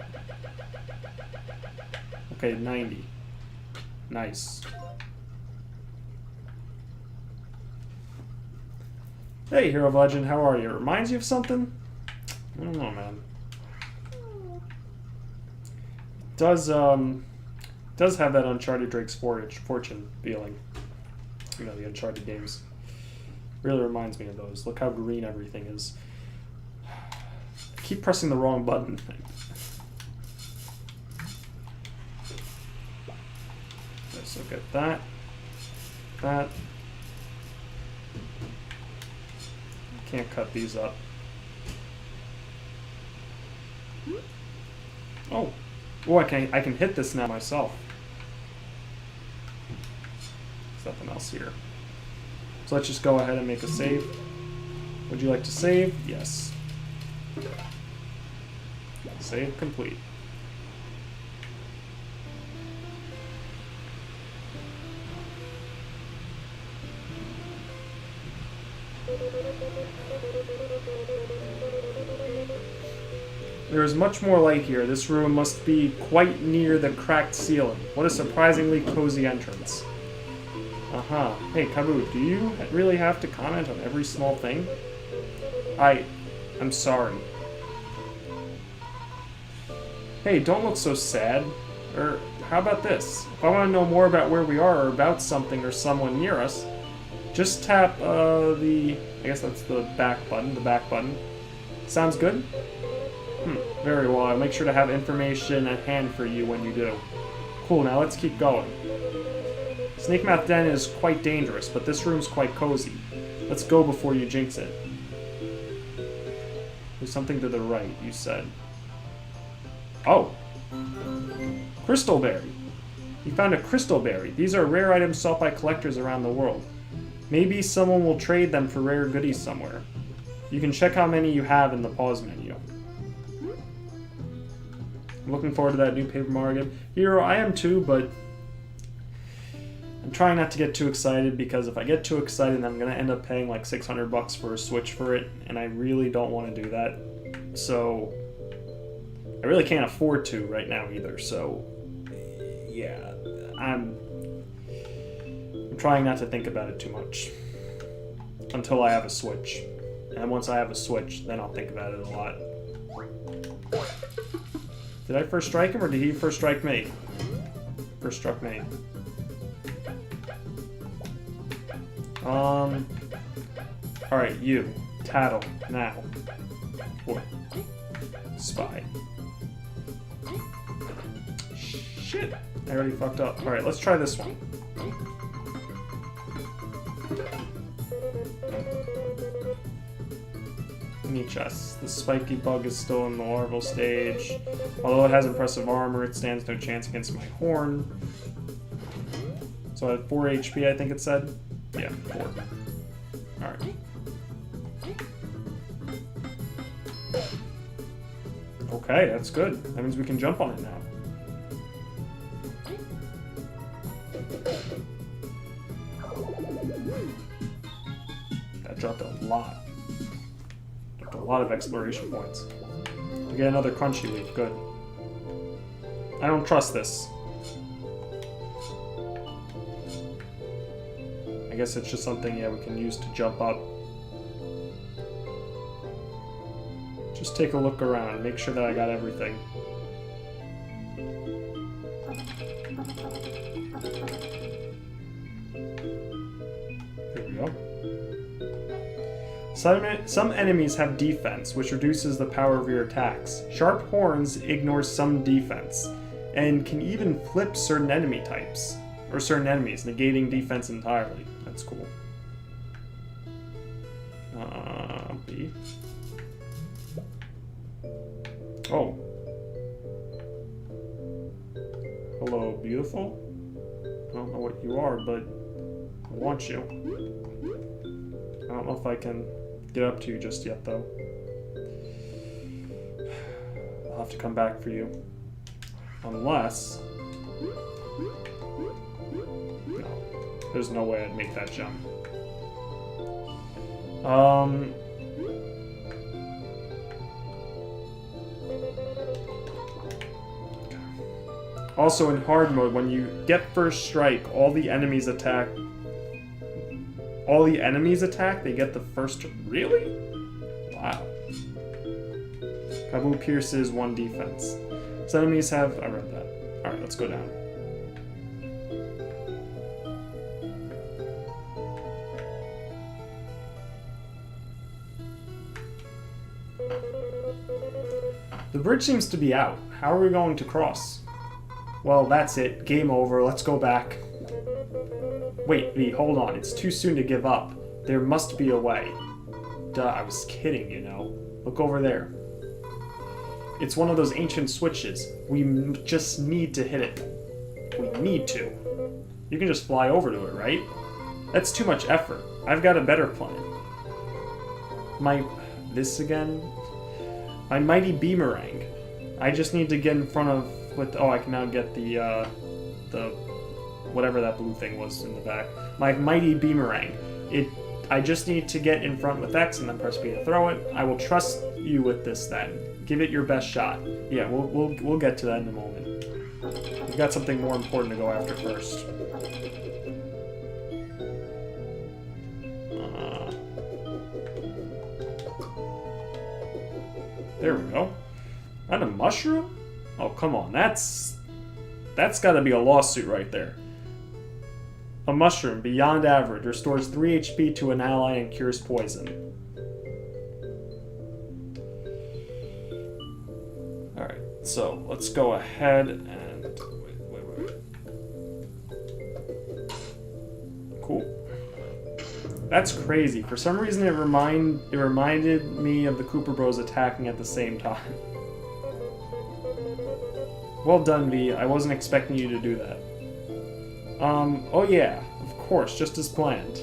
Okay, 90. Nice. Hey, Hero of Legend, how are you? It reminds you of something? I don't know, man. Does have that Uncharted Drake's Fortune feeling. You know, the Uncharted games. Really reminds me of those. Look how green everything is. I keep pressing the wrong button. Okay, so get that. That. Can't cut these up. Oh. Oh, I can hit this now myself. There's nothing else here. So let's just go ahead and make a save. Would you like to save? Yes. Save complete. There is much more light here. This room must be quite near the cracked ceiling. What a surprisingly cozy entrance. Hey, Kaboo, do you really have to comment on every small thing? I'm sorry. Hey, don't look so sad. Or, how about this? If I want to know more about where we are or about something or someone near us, just tap I guess that's the back button. Sounds good? Very well. I'll make sure to have information at hand for you when you do. Cool, now let's keep going. Snake Mouth Den is quite dangerous, but this room's quite cozy. Let's go before you jinx it. There's something to the right, you said. Oh! Crystal Berry! You found a Crystal Berry. These are rare items sought by collectors around the world. Maybe someone will trade them for rare goodies somewhere. You can check how many you have in the pause menu. I'm looking forward to that new Paper Mario game. Hero, I am too, but I'm trying not to get too excited, because if I get too excited, I'm going to end up paying like $600 for a Switch for it, and I really don't want to do that. So, I really can't afford to right now either, so yeah, I'm trying not to think about it too much until I have a Switch. And once I have a Switch, then I'll think about it a lot. Did I first strike him, or did he first strike me? First struck me. Alright, you. Tattle. Now. What? Spy. Shit! I already fucked up. Alright, let's try this one. Mini chest. The spiky bug is still in the larval stage. Although it has impressive armor, it stands no chance against my horn. So I had 4 HP, I think it said. Yeah, 4. Alright. Okay, that's good. That means we can jump on it now. dropped a lot. Dropped a lot of exploration points. We get another crunchy leaf. Good. I don't trust this. I guess it's just something, yeah, we can use to jump up. Just take a look around, make sure that I got everything. There we go. Some enemies have defense, which reduces the power of your attacks. Sharp horns ignores some defense, and can even flip certain enemy types, or certain enemies, negating defense entirely. That's cool. B. Oh. Hello, beautiful. I don't know what you are, but I want you. I don't know if I can get up to you just yet, though. I'll have to come back for you. Unless... No. There's no way I'd make that jump. Also, in hard mode, when you get first strike, all the enemies attack. All the enemies attack, they get the first... Really? Wow. Kabu pierces 1 defense. So enemies have... I read that. Alright, let's go down. The bridge seems to be out. How are we going to cross? Well, that's it. Game over. Let's go back. Wait, V, hold on. It's too soon to give up. There must be a way. Duh, I was kidding, you know. Look over there. It's one of those ancient switches. We just need to hit it. We need to. You can just fly over to it, right? That's too much effort. I've got a better plan. This again? My mighty beamerang. I just need to get in front of... Oh, I can now get the whatever that blue thing was in the back. My mighty beamerang. I just need to get in front with X and then press B to throw it. I will trust you with this then. Give it your best shot. Yeah, we'll get to that in a moment. We've got something more important to go after first. There we go. And a mushroom? Oh, come on. That's got to be a lawsuit right there. A mushroom, beyond average, restores 3 HP to an ally and cures poison. Alright, so let's go ahead and... Wait. Cool. That's crazy. For some reason, it reminded me of the Cooper Bros attacking at the same time. Well done, V. I wasn't expecting you to do that. Oh yeah, of course, just as planned.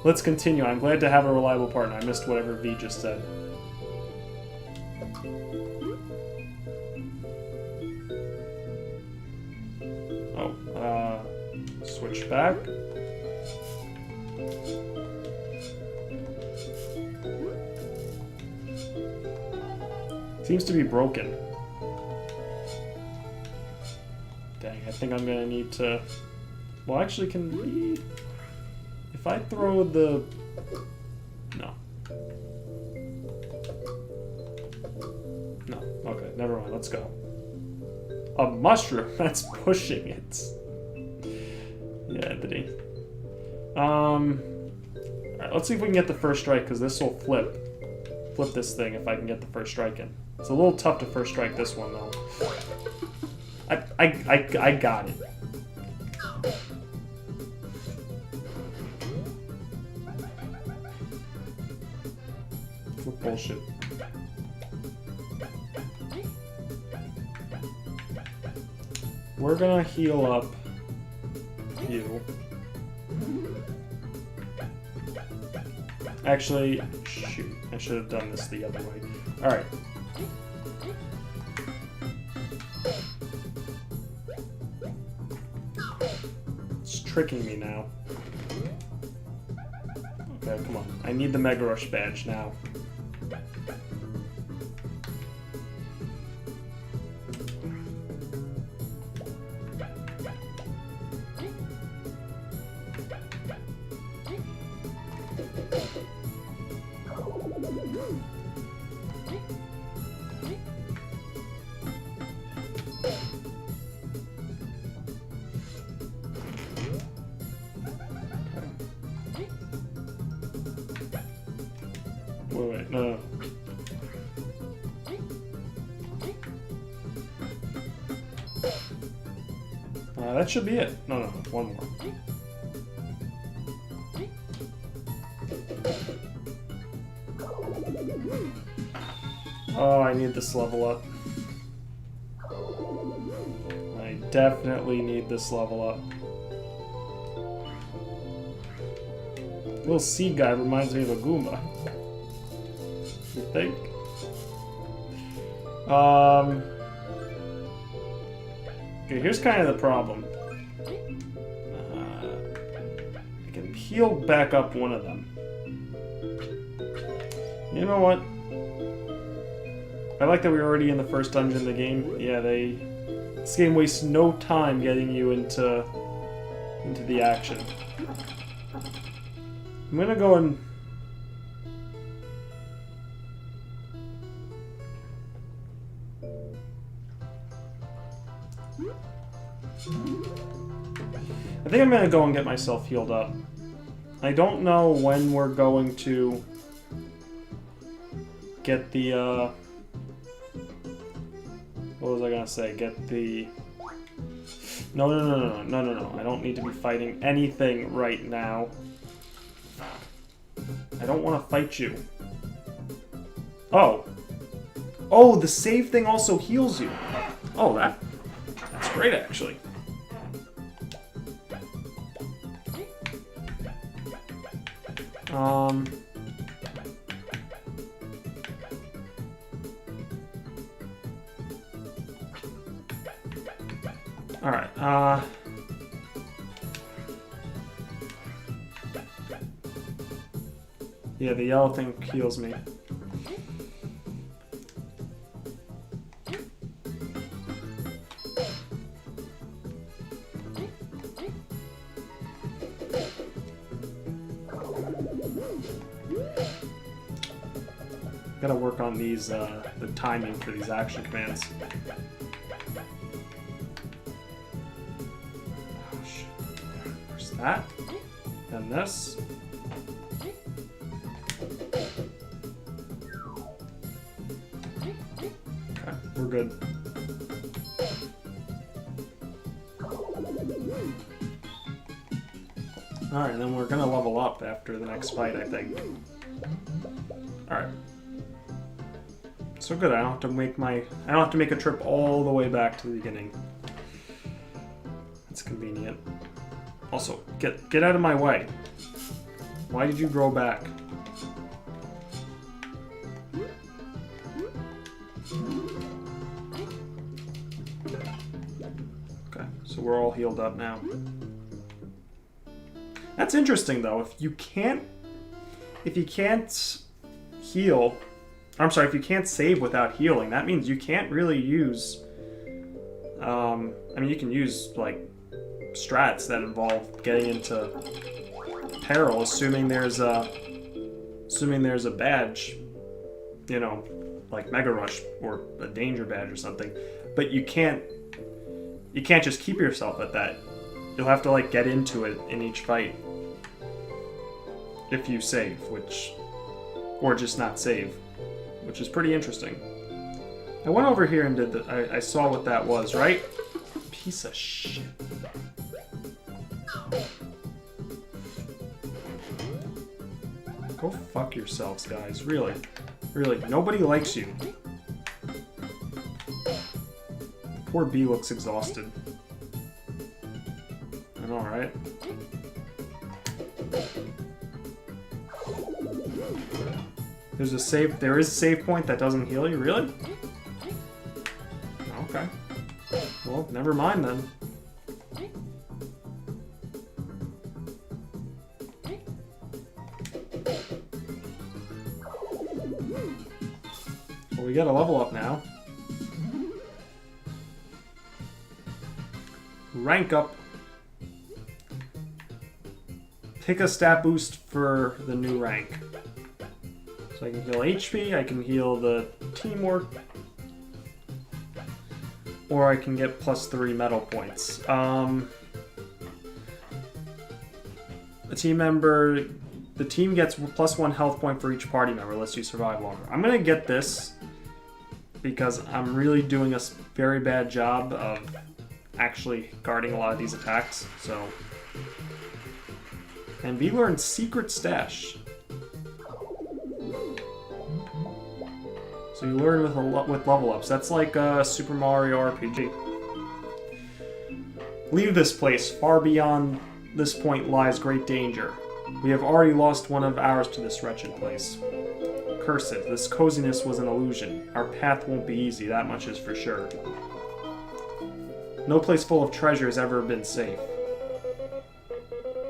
Let's continue. I'm glad to have a reliable partner. I missed whatever V just said. Oh, switch back. Seems to be broken. Dang, I think I'm gonna need to... Well, actually, can we... If I throw the... No. No. Okay, never mind. Let's go. A mushroom? That's pushing it. Yeah, Anthony. Alright, let's see if we can get the first strike, because this will flip this thing if I can get the first strike in. It's a little tough to first strike this one, though. I got it. What bullshit. We're gonna heal up you. Actually, shoot. I should have done this the other way. Alright. It's tricking me now. Okay, come on. I need the Mega Rush badge now. Wait, no. That should be it. No, one more. Oh, I need this level up. I definitely need this level up. Little seed guy reminds me of a Goomba. You think? Okay, here's kind of the problem. I can heal back up one of them. You know what? I like that we're already in the first dungeon of the game. Yeah, this game wastes no time getting you into the action. I'm gonna go and... I think I'm gonna go and get myself healed up. I don't know when we're going to get the, what was I gonna say? Get the... No. I don't need to be fighting anything right now. I don't want to fight you. Oh. Oh, the save thing also heals you. Oh, that's great, actually. Alright, yeah, the yellow thing heals me. Gotta work on these, the timing for these action commands. Oh, shit. There's that. And this. Okay, we're good. Alright, and then we're gonna level up after the next fight, I think. Alright. So good, I don't have to make a trip all the way back to the beginning. That's convenient. Also, get out of my way. Why did you grow back? Okay, so we're all healed up now. That's interesting though. If you can't heal, I'm sorry, if you can't save without healing, that means you can't really use, I mean, you can use, like, strats that involve getting into peril, assuming there's a badge, you know, like Mega Rush or a danger badge or something. But you can't just keep yourself at that. You'll have to, like, get into it in each fight if you save, or just not save. Which is pretty interesting. I went over here and did I saw what that was, right? Piece of shit. Go fuck yourselves, guys. Really. Really. Nobody likes you. Poor B looks exhausted. I know, right? There is a save point that doesn't heal you, really? Okay. Well, never mind then. we get a level up now. Rank up. Pick a stat boost for the new rank. So I can heal HP, I can heal the teamwork, or I can get +3 medal points. The team gets +1 health point for each party member, lets you survive longer. I'm gonna get this because I'm really doing a very bad job of actually guarding a lot of these attacks. So, and we learned Secret Stash. So you learn with level ups. That's like Super Mario RPG. Leave this place. Far beyond this point lies great danger. We have already lost one of ours to this wretched place. Curse it, this coziness was an illusion. Our path won't be easy, that much is for sure. No place full of treasure has ever been safe.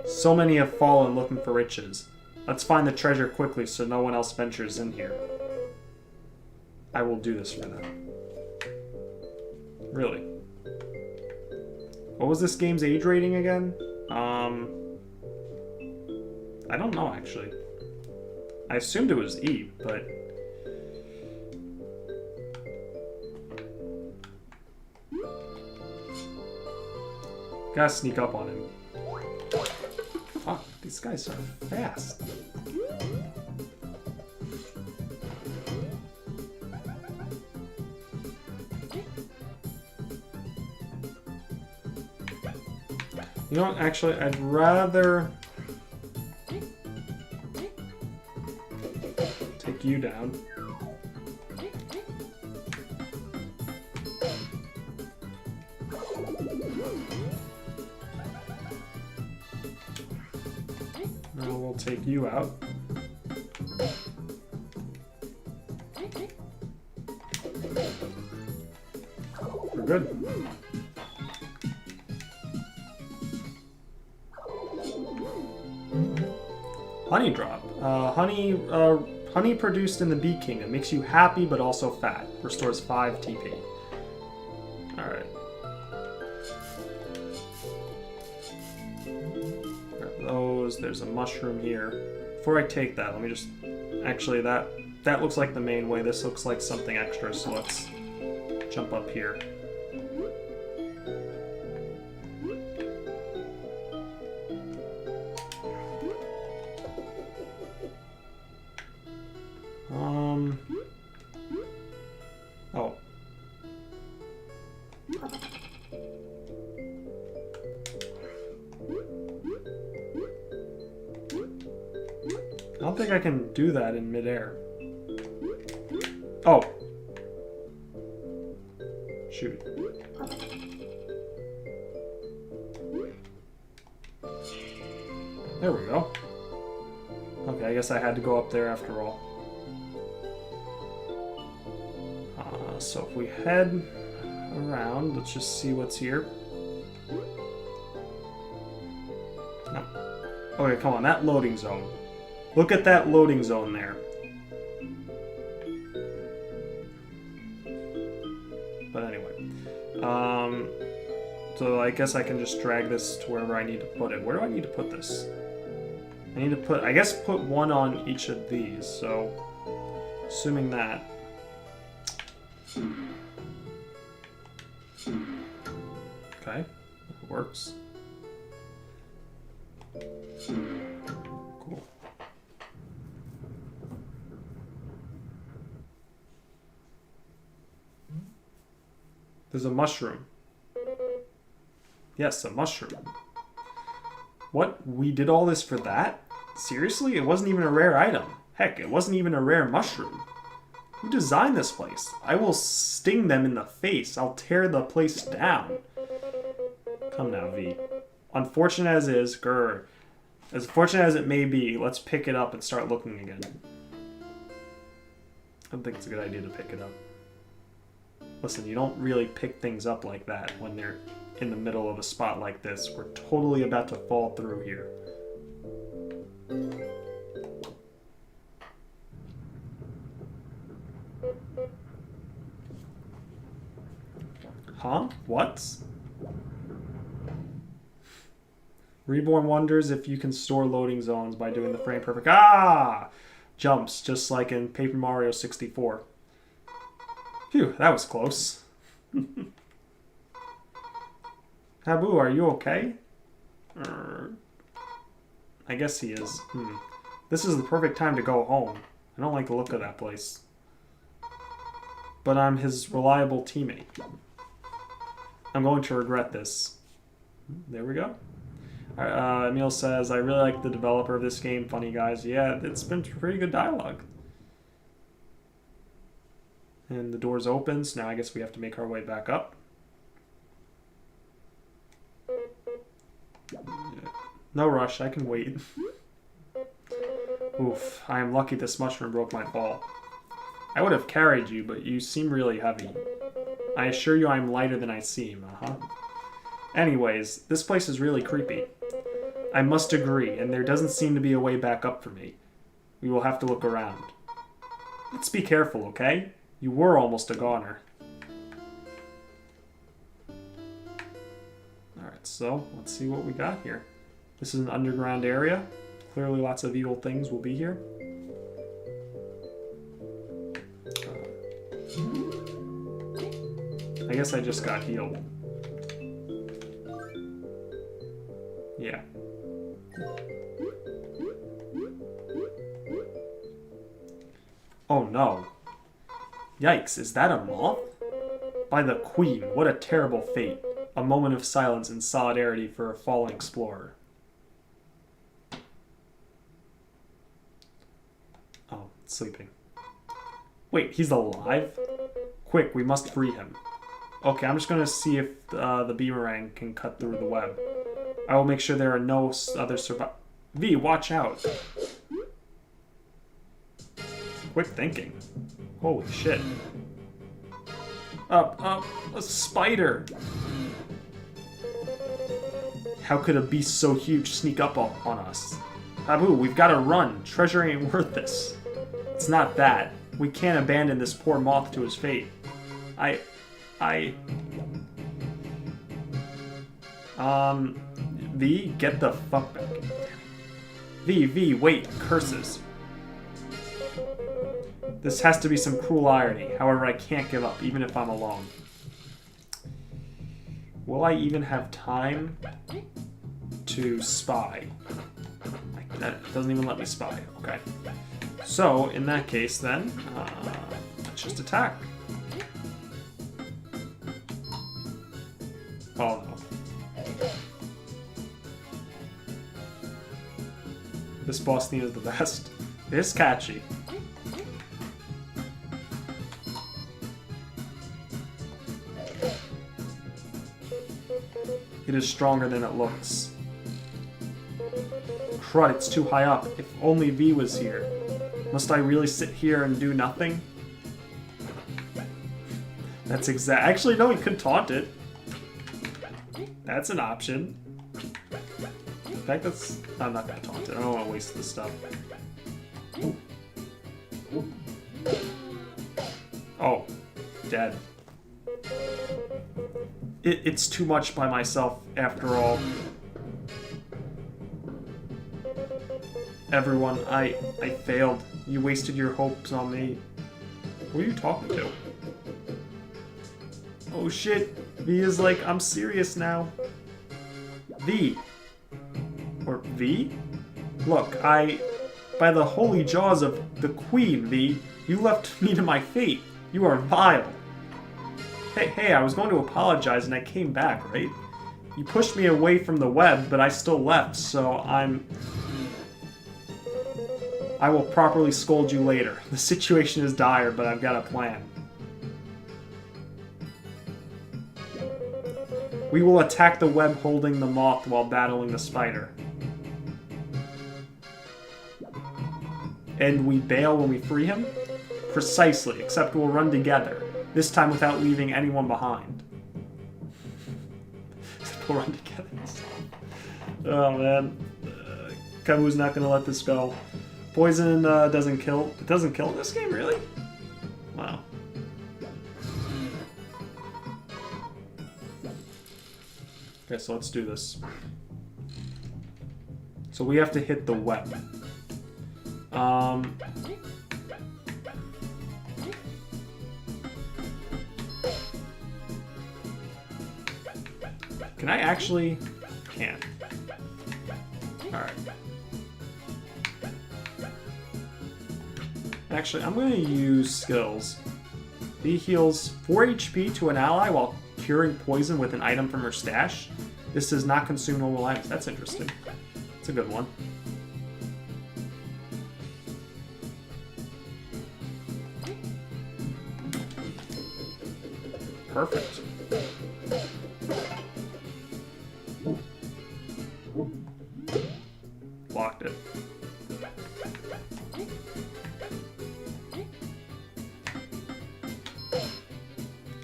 So many have fallen looking for riches. Let's find the treasure quickly so no one else ventures in here. I will do this for them. Really? What was this game's age rating again? I don't know, actually. I assumed it was E, but... Gotta sneak up on him. Fuck, these guys are fast. You know what, actually, I'd rather take you down. Now we'll take you out. We're good. Honey drop. Honey produced in the Bee Kingdom makes you happy but also fat. Restores 5 TP. Alright. Grab those. There's a mushroom here. Before I take that, let me just... Actually, that looks like the main way. This looks like something extra, so let's jump up here. Oh. I don't think I can do that in midair. Oh. Shoot. There we go. Okay, I guess I had to go up there after all. So if we head around, let's just see what's here. No. Okay, come on, that loading zone. Look at that loading zone there. But anyway. So I guess I can just drag this to wherever I need to put it. Where do I need to put this? I need to put, I guess put one on each of these, so assuming that. Okay, that works. Cool. There's a mushroom. Yes, a mushroom. What? We did all this for that? Seriously? It wasn't even a rare item. Heck, it wasn't even a rare mushroom. Who designed this place? I will sting them in the face. I'll tear the place down. Come now, V. Unfortunate as is, grr. As fortunate as it may be, let's pick it up and start looking again. I don't think it's a good idea to pick it up. Listen, you don't really pick things up like that when they're in the middle of a spot like this. We're totally about to fall through here. Huh? What? Reborn wonders if you can store loading zones by doing the frame perfect. Ah! Jumps, just like in Paper Mario 64. Phew, that was close. Habu, are you okay? I guess he is. This is the perfect time to go home. I don't like the look of that place. But I'm his reliable teammate. I'm going to regret this. There we go. Emil says, I really like the developer of this game. Funny guys. Yeah, it's been pretty good dialogue. And the doors open, so now I guess we have to make our way back up. No rush, I can wait. Oof, I am lucky this mushroom broke my fall. I would have carried you, but you seem really heavy. I assure you I am lighter than I seem, Anyways, this place is really creepy. I must agree, and there doesn't seem to be a way back up for me. We will have to look around. Let's be careful, okay? You were almost a goner. Alright, so let's see what we got here. This is an underground area. Clearly lots of evil things will be here. I guess I just got healed. Yeah. Oh no. Yikes, is that a moth? By the Queen, what a terrible fate. A moment of silence and solidarity for a fallen explorer. Oh, sleeping. Wait, he's alive? Quick, we must free him. Okay, I'm just going to see if the boomerang can cut through the web. I will make sure there are no other survivors. V, watch out. Quick thinking. Holy shit. Up, a spider! How could a beast so huge sneak up on us? Abu, we've got to run. Treasure ain't worth this. It's not that. We can't abandon this poor moth to his fate. V, get the fuck back. V, wait, curses. This has to be some cruel irony. However, I can't give up, even if I'm alone. Will I even have time to spy? That doesn't even let me spy. Okay. So, in that case, then, let's just attack. Oh, no. This boss theme is the best. It's catchy. It is stronger than it looks. Crud, it's too high up. If only V was here. Must I really sit here and do nothing? That's exact. Actually, no, he could taunt it. That's an option. In fact, that's... I'm not gonna taunt it. I don't want to waste this stuff. Oh. Dead. It's too much by myself, after all. Everyone, I failed. You wasted your hopes on me. Who are you talking to? Oh shit. V is like, I'm serious now. V. Or V? Look, by the holy jaws of the Queen, V, you left me to my fate. You are vile. Hey, I was going to apologize and I came back, right? You pushed me away from the web, but I still left, so I will properly scold you later. The situation is dire, but I've got a plan. We will attack the web holding the moth while battling the spider. And we bail when we free him? Precisely, except we'll run together. This time without leaving anyone behind. We'll run together. Oh man. Kabu's not gonna let this go. Poison doesn't kill. It doesn't kill in this game, really? Wow. Okay, so let's do this. So we have to hit the web. Can I actually? Can't. Alright. Actually, I'm going to use skills. B heals 4 HP to an ally while curing poison with an item from her stash. This does not consume normal items. That's interesting. That's a good one. Perfect. Blocked it.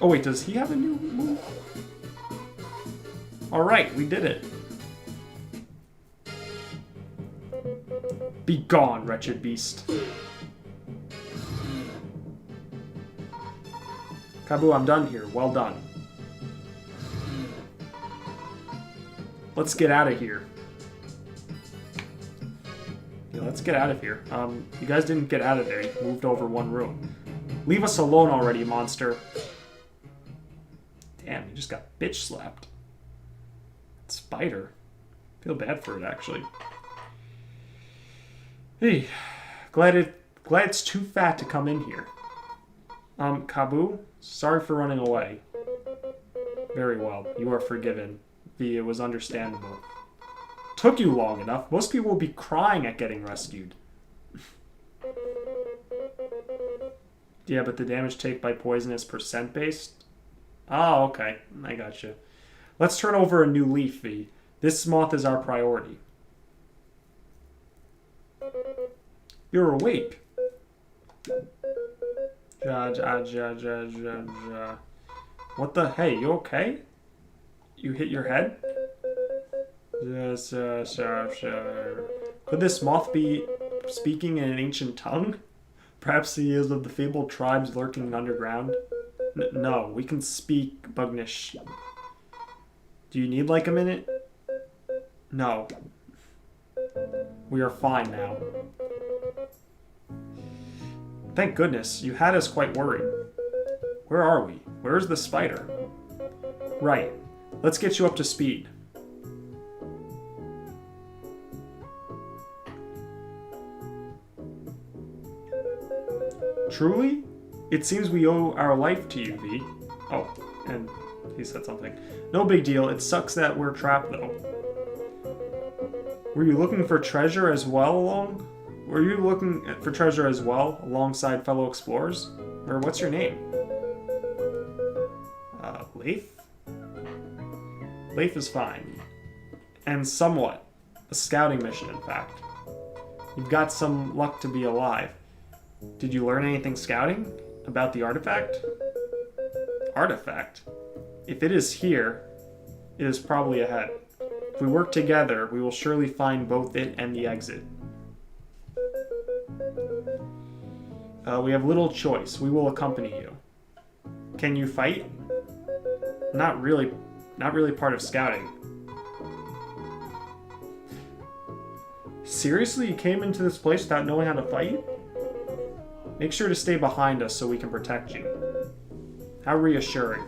Oh wait, does he have a new move? Alright, we did it. Be gone, wretched beast. Kabu, I'm done here. Well done. Let's get out of here. Yeah, let's get out of here. You guys didn't get out of there. You moved over one room. Leave us alone already, monster. Damn, you just got bitch slapped. Spider. Feel bad for it, actually. Hey, glad it's too fat to come in here. Kabu, sorry for running away. Very well, you are forgiven. V, it was understandable. Took you long enough. Most people will be crying at getting rescued. Yeah, but the damage taken by poison is percent based? Oh, okay. I gotcha. Let's turn over a new leaf, V. This moth is our priority. You're awake. What the? Hey, you okay? You hit your head? Could this moth be speaking in an ancient tongue? Perhaps he is of the fabled tribes lurking underground? No, we can speak Bugnish. Do you need like a minute? No. We are fine now. Thank goodness, you had us quite worried. Where are we? Where is the spider? Right. Let's get you up to speed. Truly? It seems we owe our life to you, V. Oh, and he said something. No big deal. It sucks that we're trapped, though. Were you looking for treasure as well alongside fellow explorers? Or what's your name? Leif? Leif is fine. And somewhat. A scouting mission, in fact. You've got some luck to be alive. Did you learn anything scouting? About the artifact? Artifact? If it is here, it is probably ahead. If we work together, we will surely find both it and the exit. We have little choice. We will accompany you. Can you fight? Not really part of scouting. Seriously, you came into this place without knowing how to fight? Make sure to stay behind us so we can protect you. How reassuring.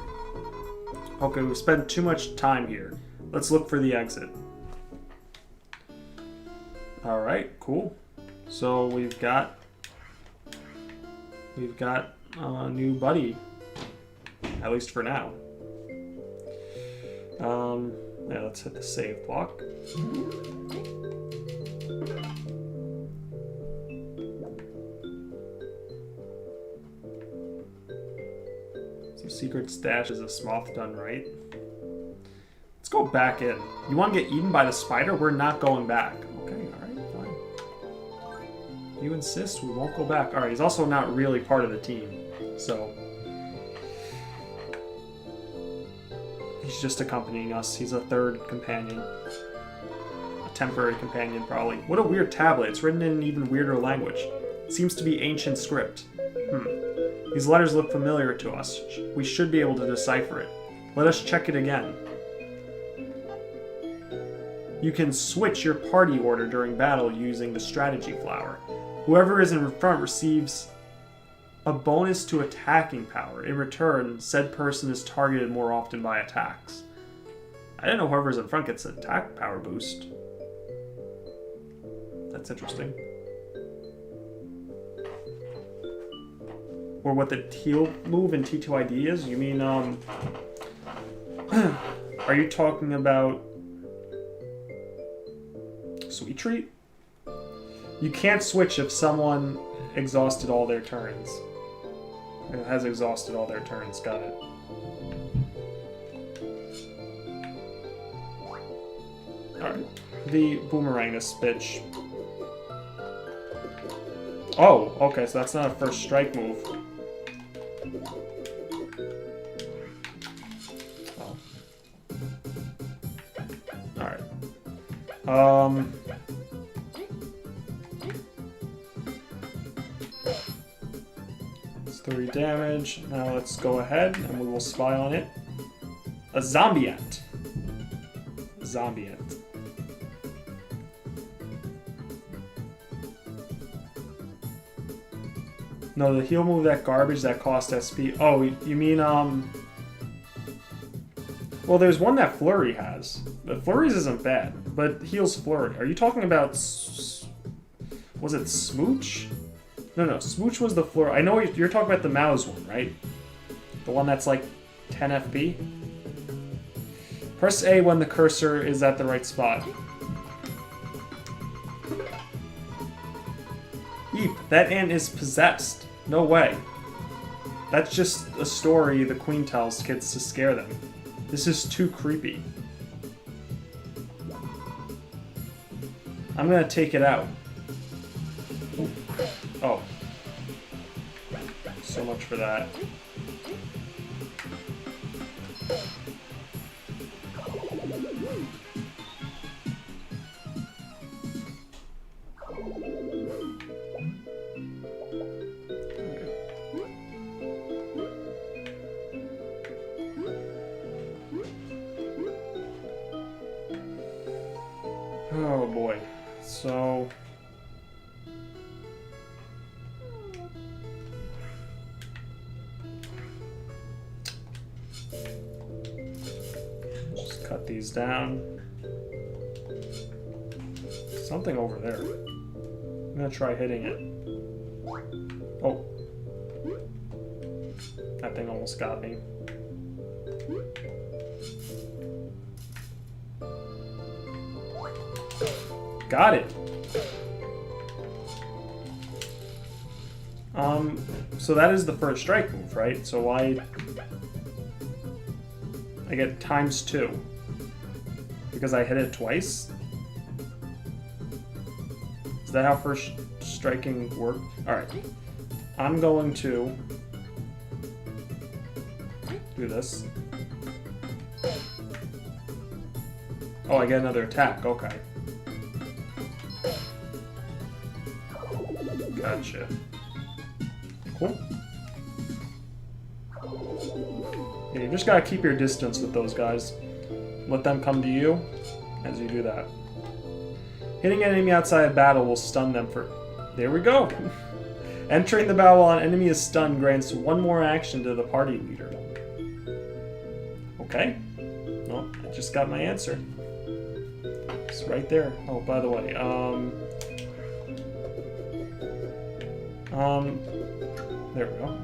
Okay, we've spent too much time here. Let's look for the exit. Alright, cool. So we've got a new buddy. At least for now. Yeah, let's hit the save block. So secret stash is a Smoth done right. Let's go back in. You want to get eaten by the spider? We're not going back. Okay, alright, fine. You insist, we won't go back. Alright, he's also not really part of the team. So he's just accompanying us. He's a third companion. A temporary companion, probably. What a weird tablet. It's written in an even weirder language. It seems to be ancient script. These letters look familiar to us. We should be able to decipher it. Let us check it again. You can switch your party order during battle using the strategy flower. Whoever is in front receives a bonus to attacking power. In return, said person is targeted more often by attacks. I didn't know whoever's in front gets an attack power boost. That's interesting. Or what the heal move in T2ID is? You mean, are you talking about Sweet Treat? You can't switch if someone exhausted all their turns. It has exhausted all their turns, got it. Alright. The boomerang this bitch. Oh, okay, so that's not a first strike move. Oh. Alright. It's 3 damage. Now let's go ahead and we will spy on it. A zombie ant. Zombie ant. No, the heal move, that garbage, that cost SP. Oh, you mean, well, there's one that Flurry has. The Flurry's isn't bad, but heals Flurry. Are you talking about... Was it Smooch? No, Smooch was the Flurry. I know you're talking about the Mouse one, right? The one that's like 10 FP? Press A when the cursor is at the right spot. Eep, that ant is possessed. No way. That's just a story the queen tells kids to scare them. This is too creepy. I'm gonna take it out. Oh. So much for that. Oh boy. So... just cut these down. Something over there. I'm gonna try hitting it. Oh. That thing almost got me. Got it. So that is the first strike move, right? So I get ×2 because I hit it twice. Is that how first striking works? All right. I'm going to do this. Oh, I get another attack. Okay. Gotcha. Cool. Yeah, you just gotta keep your distance with those guys. Let them come to you as you do that. Hitting an enemy outside of battle will stun them for... There we go! Entering the battle while an enemy is stunned grants 1 more action to the party leader. Okay. Well, I just got my answer. It's right there. Oh, by the way, there we go.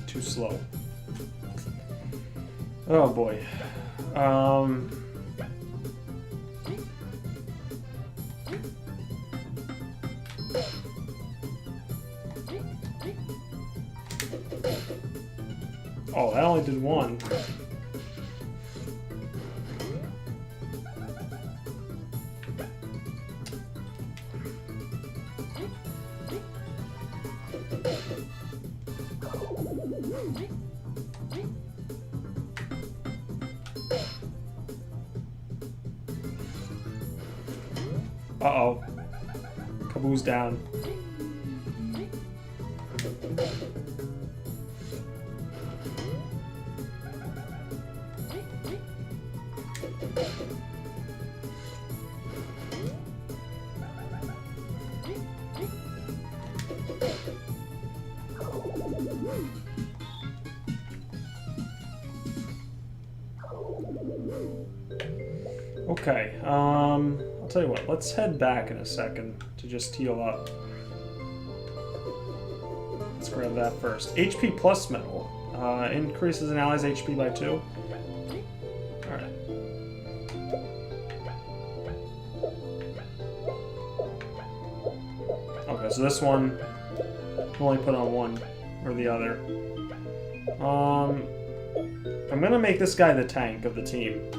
Too slow. Oh boy. Oh, that only did 1. Uh-oh. Kaboo's down. Okay, I'll tell you what, let's head back in a second to just heal up. Let's grab that first. HP plus medal. Increases an ally's HP by 2. Alright. Okay, so this one, we'll only put on one or the other. I'm gonna make this guy the tank of the team.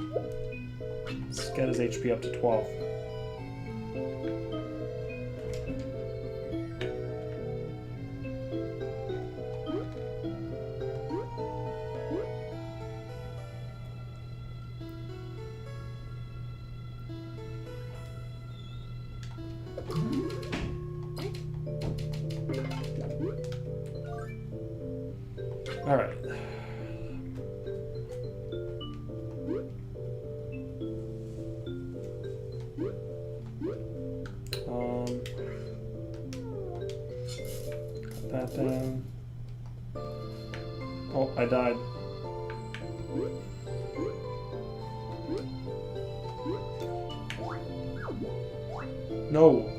Let's get his HP up to 12. All right. Cut that down. Oh, I died. No.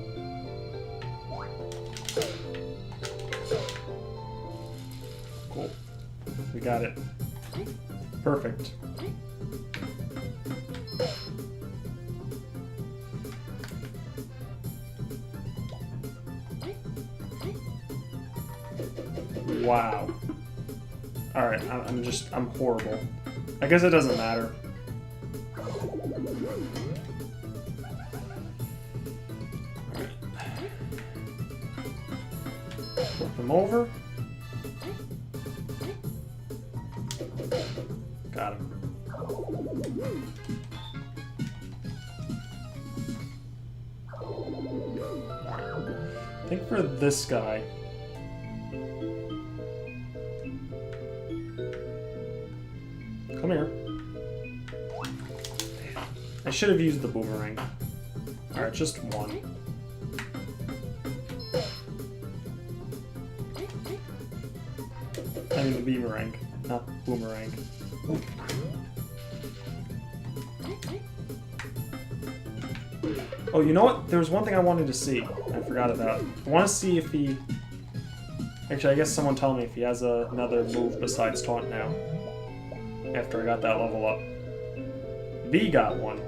Cool. We got it. Perfect. Wow. Alright, I'm horrible. I guess it doesn't matter. Alright. Flip him over. Got him. I think for this guy, come here. I should have used the boomerang. Alright, just one. I mean the boomerang, not boomerang. Oh, you know what? There was one thing I wanted to see. I forgot about. I want to see if he... Actually, I guess someone tell me if he has another move besides Taunt now. After I got that level up. V got one.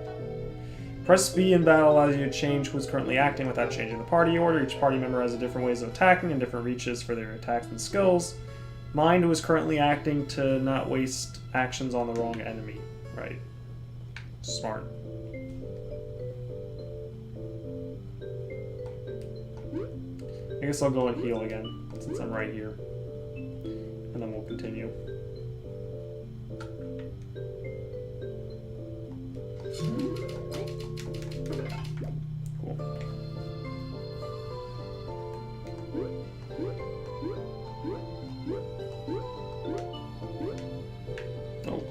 Press B in battle allows you to change who's currently acting without changing the party order. Each party member has different ways of attacking and different reaches for their attacks and skills. Mind who is currently acting to not waste actions on the wrong enemy. Right. Smart. I guess I'll go and heal again, since I'm right here. And then we'll continue. Cool. Oh.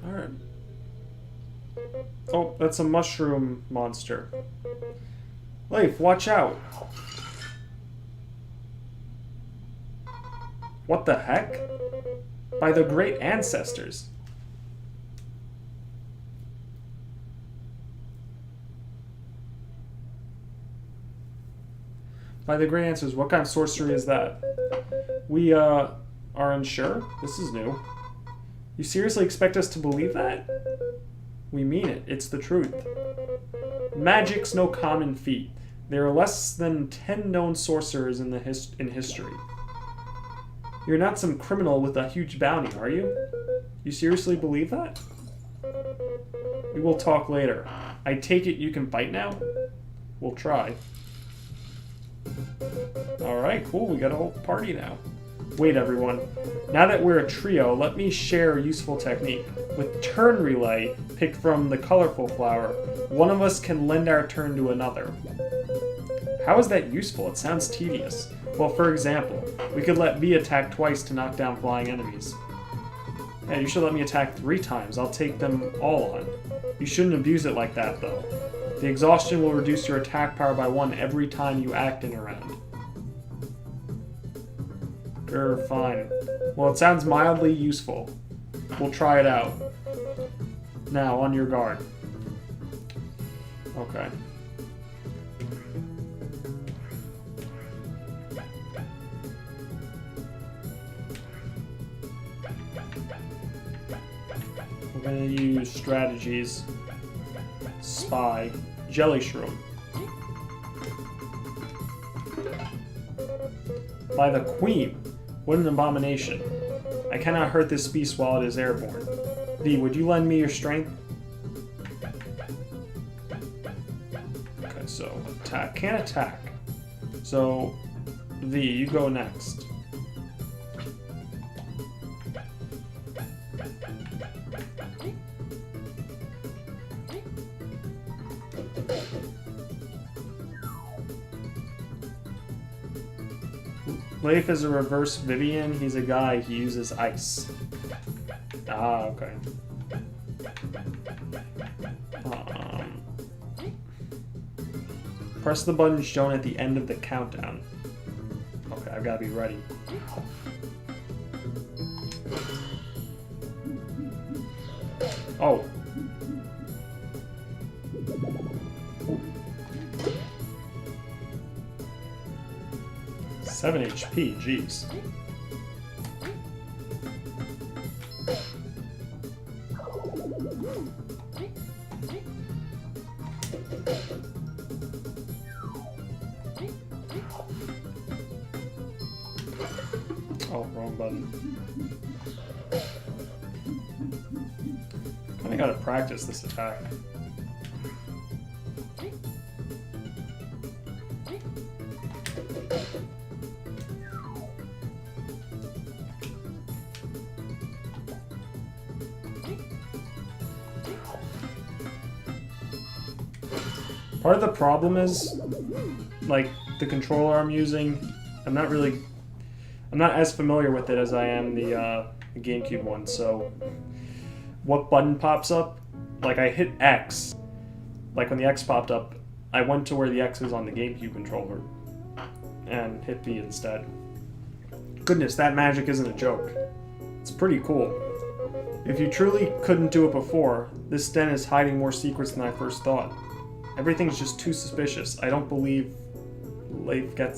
Alright. Oh, that's a mushroom monster. Leif, watch out! What the heck? By the great ancestors. By the great ancestors, what kind of sorcery is that? We, are unsure? This is new. You seriously expect us to believe that? We mean it. It's the truth. Magic's no common feat. There are less than 10 known sorcerers in history. You're not some criminal with a huge bounty, are you? You seriously believe that? We will talk later. I take it you can fight now? We'll try. Alright, cool. We got a whole party now. Wait, everyone. Now that we're a trio, let me share a useful technique. With turn relay, picked from the colorful flower, one of us can lend our turn to another. How is that useful? It sounds tedious. Well, for example, we could let V attack twice to knock down flying enemies. Yeah, you should let me attack 3 times. I'll take them all on. You shouldn't abuse it like that, though. The exhaustion will reduce your attack power by 1 every time you act in a round. Fine. Well, it sounds mildly useful. We'll try it out. Now, on your guard. Okay. We're gonna use strategies. Spy. Jelly Shroom. By the Queen! What an abomination. I cannot hurt this beast while it is airborne. V, would you lend me your strength? Okay, so attack. Can't attack. So, V, you go next. Leif is a reverse Vivian. He's a guy. He uses ice. Ah, okay. Press the button shown at the end of the countdown. Okay, I've got to be ready. Oh. Seven HP, jeez. Oh, wrong button. Kinda gotta practice this attack. Part of the problem is, like, the controller I'm using, I'm not as familiar with it as I am the GameCube one, so what button pops up? Like, I hit X. Like, when the X popped up, I went to where the X is on the GameCube controller and hit B instead. Goodness, that magic isn't a joke. It's pretty cool. If you truly couldn't do it before, this den is hiding more secrets than I first thought. Everything's just too suspicious. I don't believe Leif yet.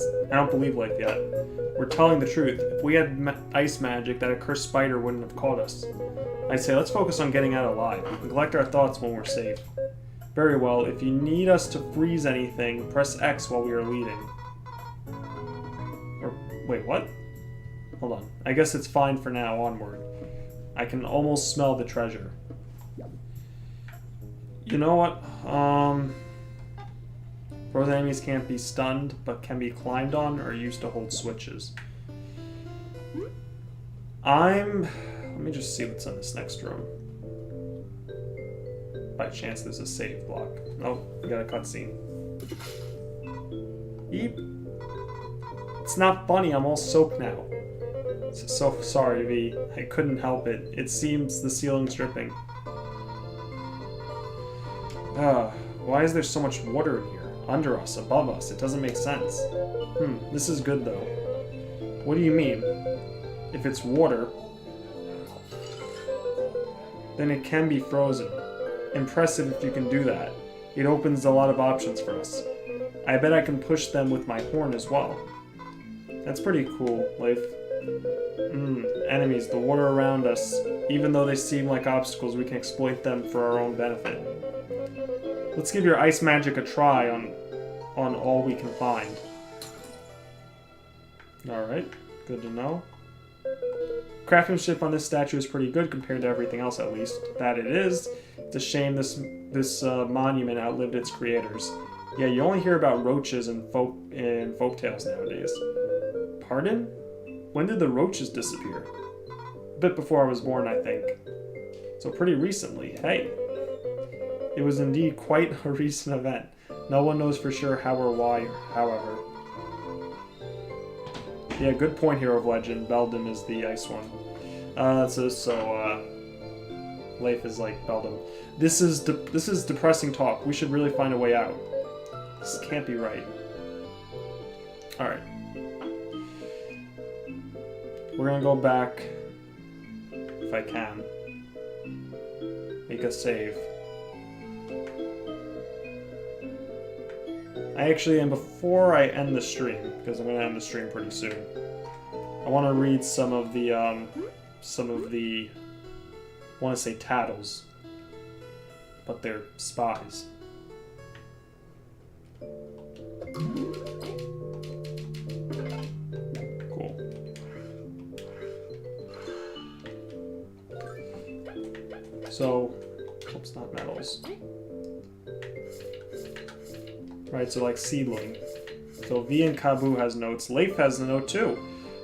We're telling the truth. If we had ice magic, that accursed spider wouldn't have caught us. I'd say let's focus on getting out alive. We can collect our thoughts when we're safe. Very well. If you need us to freeze anything, press X while we are leading. Or wait, what? Hold on. I guess it's fine for now. Onward. I can almost smell the treasure. You know what? Frozen enemies can't be stunned, but can be climbed on or used to hold switches. Let me just see what's in this next room. By chance there's a save block. Oh, we got a cutscene. Eep. It's not funny, I'm all soaked now. So sorry, V. I couldn't help it. It seems the ceiling's dripping. Why is there so much water in here? Under us, above us, it doesn't make sense. This is good though. What do you mean? If it's water, then it can be frozen. Impressive if you can do that. It opens a lot of options for us. I bet I can push them with my horn as well. That's pretty cool, Leif. Enemies, the water around us. Even though they seem like obstacles, we can exploit them for our own benefit. Let's give your ice magic a try on all we can find. Alright, good to know. craftsmanship on this statue is pretty good compared to everything else, at least. That it is. It's a shame this monument outlived its creators. Yeah, you only hear about roaches in folk tales nowadays. Pardon? When did the roaches disappear? A bit before I was born, I think. So pretty recently. Hey. It was indeed quite a recent event. No one knows for sure how or why, however. Yeah, good point, Hero of Legend. Beldam is the ice one. Leif is like Beldam. This is depressing talk. We should really find a way out. This can't be right. Alright. We're gonna go back, if I can. Make a save. And before I end the stream, because I'm gonna end the stream pretty soon, I want to read some of the, I want to say tattles, but they're spies. Cool. So, oops, not medals. Right, so like Seedling. So V and Kabu has notes. Leif has a note too.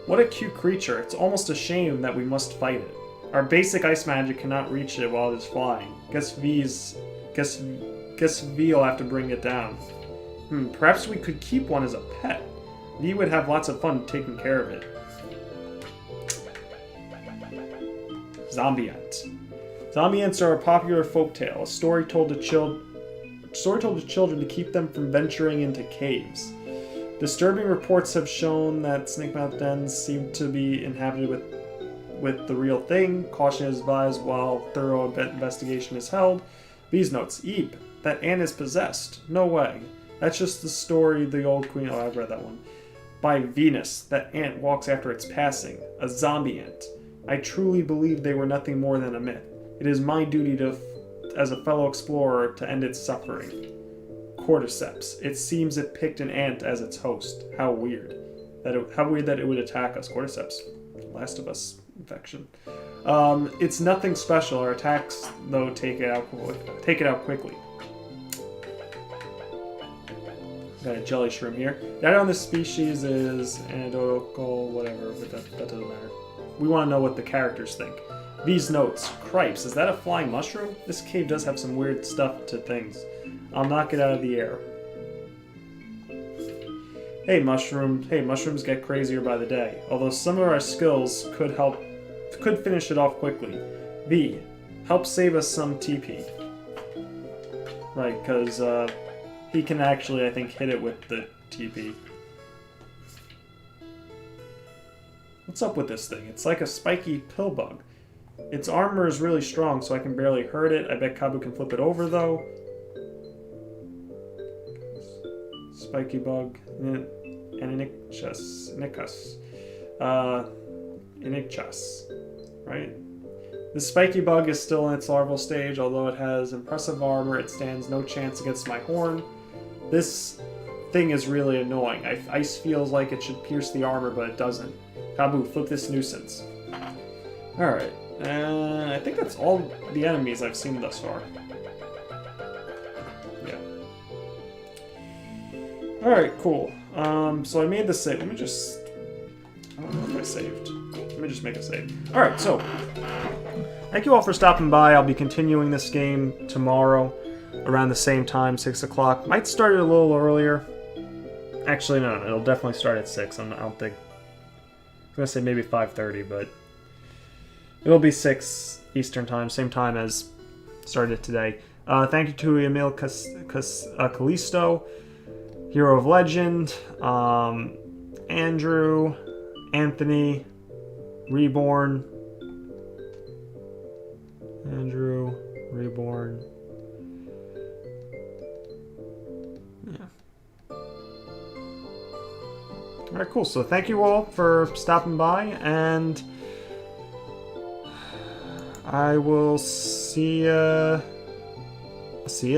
What a cute creature. It's almost a shame that we must fight it. Our basic ice magic cannot reach it while it is flying. Guess V will have to bring it down. Perhaps we could keep one as a pet. V would have lots of fun taking care of it. Zombie Ants. Zombie ants are a popular folktale, a story told to children to keep them from venturing into caves. Disturbing reports have shown that snakemouth dens seem to be inhabited with the real thing. Caution is advised while thorough investigation is held. These notes. Eep. That ant is possessed. No way. That's just the story the old queen... Oh, I've read that one. By Venus. That ant walks after its passing. A zombie ant. I truly believe they were nothing more than a myth. It is my duty as a fellow explorer to end its suffering. Cordyceps. It seems it picked an ant as its host. How weird. How weird that it would attack us. Cordyceps. Last of Us infection. It's nothing special. Our attacks, though, take it out quickly. Got a jelly shroom here. Data on this species is anecdotal, whatever, but that doesn't matter. We want to know what the characters think. These notes. Cripes, is that a flying mushroom? This cave does have some weird stuff to things. I'll knock it out of the air. Hey, mushroom. Hey, mushrooms get crazier by the day. Although some of our skills could finish it off quickly. V, help save us some TP. Right, because he can actually, I think, hit it with the TP. What's up with this thing? It's like a spiky pill bug. Its armor is really strong, so I can barely hurt it. I bet Kabu can flip it over, though. Spiky bug. Inichus. Right? The spiky bug is still in its larval stage, although it has impressive armor, it stands no chance against my horn. This thing is really annoying. Ice feels like it should pierce the armor, but it doesn't. Kabu, flip this nuisance. Alright. I think that's all the enemies I've seen thus far. Yeah. Alright, cool. So I made the save. Let me just... I don't know if I saved. Let me just make a save. Alright, so... Thank you all for stopping by. I'll be continuing this game tomorrow around the same time, 6 o'clock. Might start it a little earlier. Actually, no. It'll definitely start at 6. I don't think... I'm going to say maybe 5:30, but... It'll be 6 Eastern time, same time as started today. Thank you to Emil Callisto, Hero of Legend, Andrew, Anthony, Reborn, Yeah. Alright, cool. So thank you all for stopping by, and I will see ya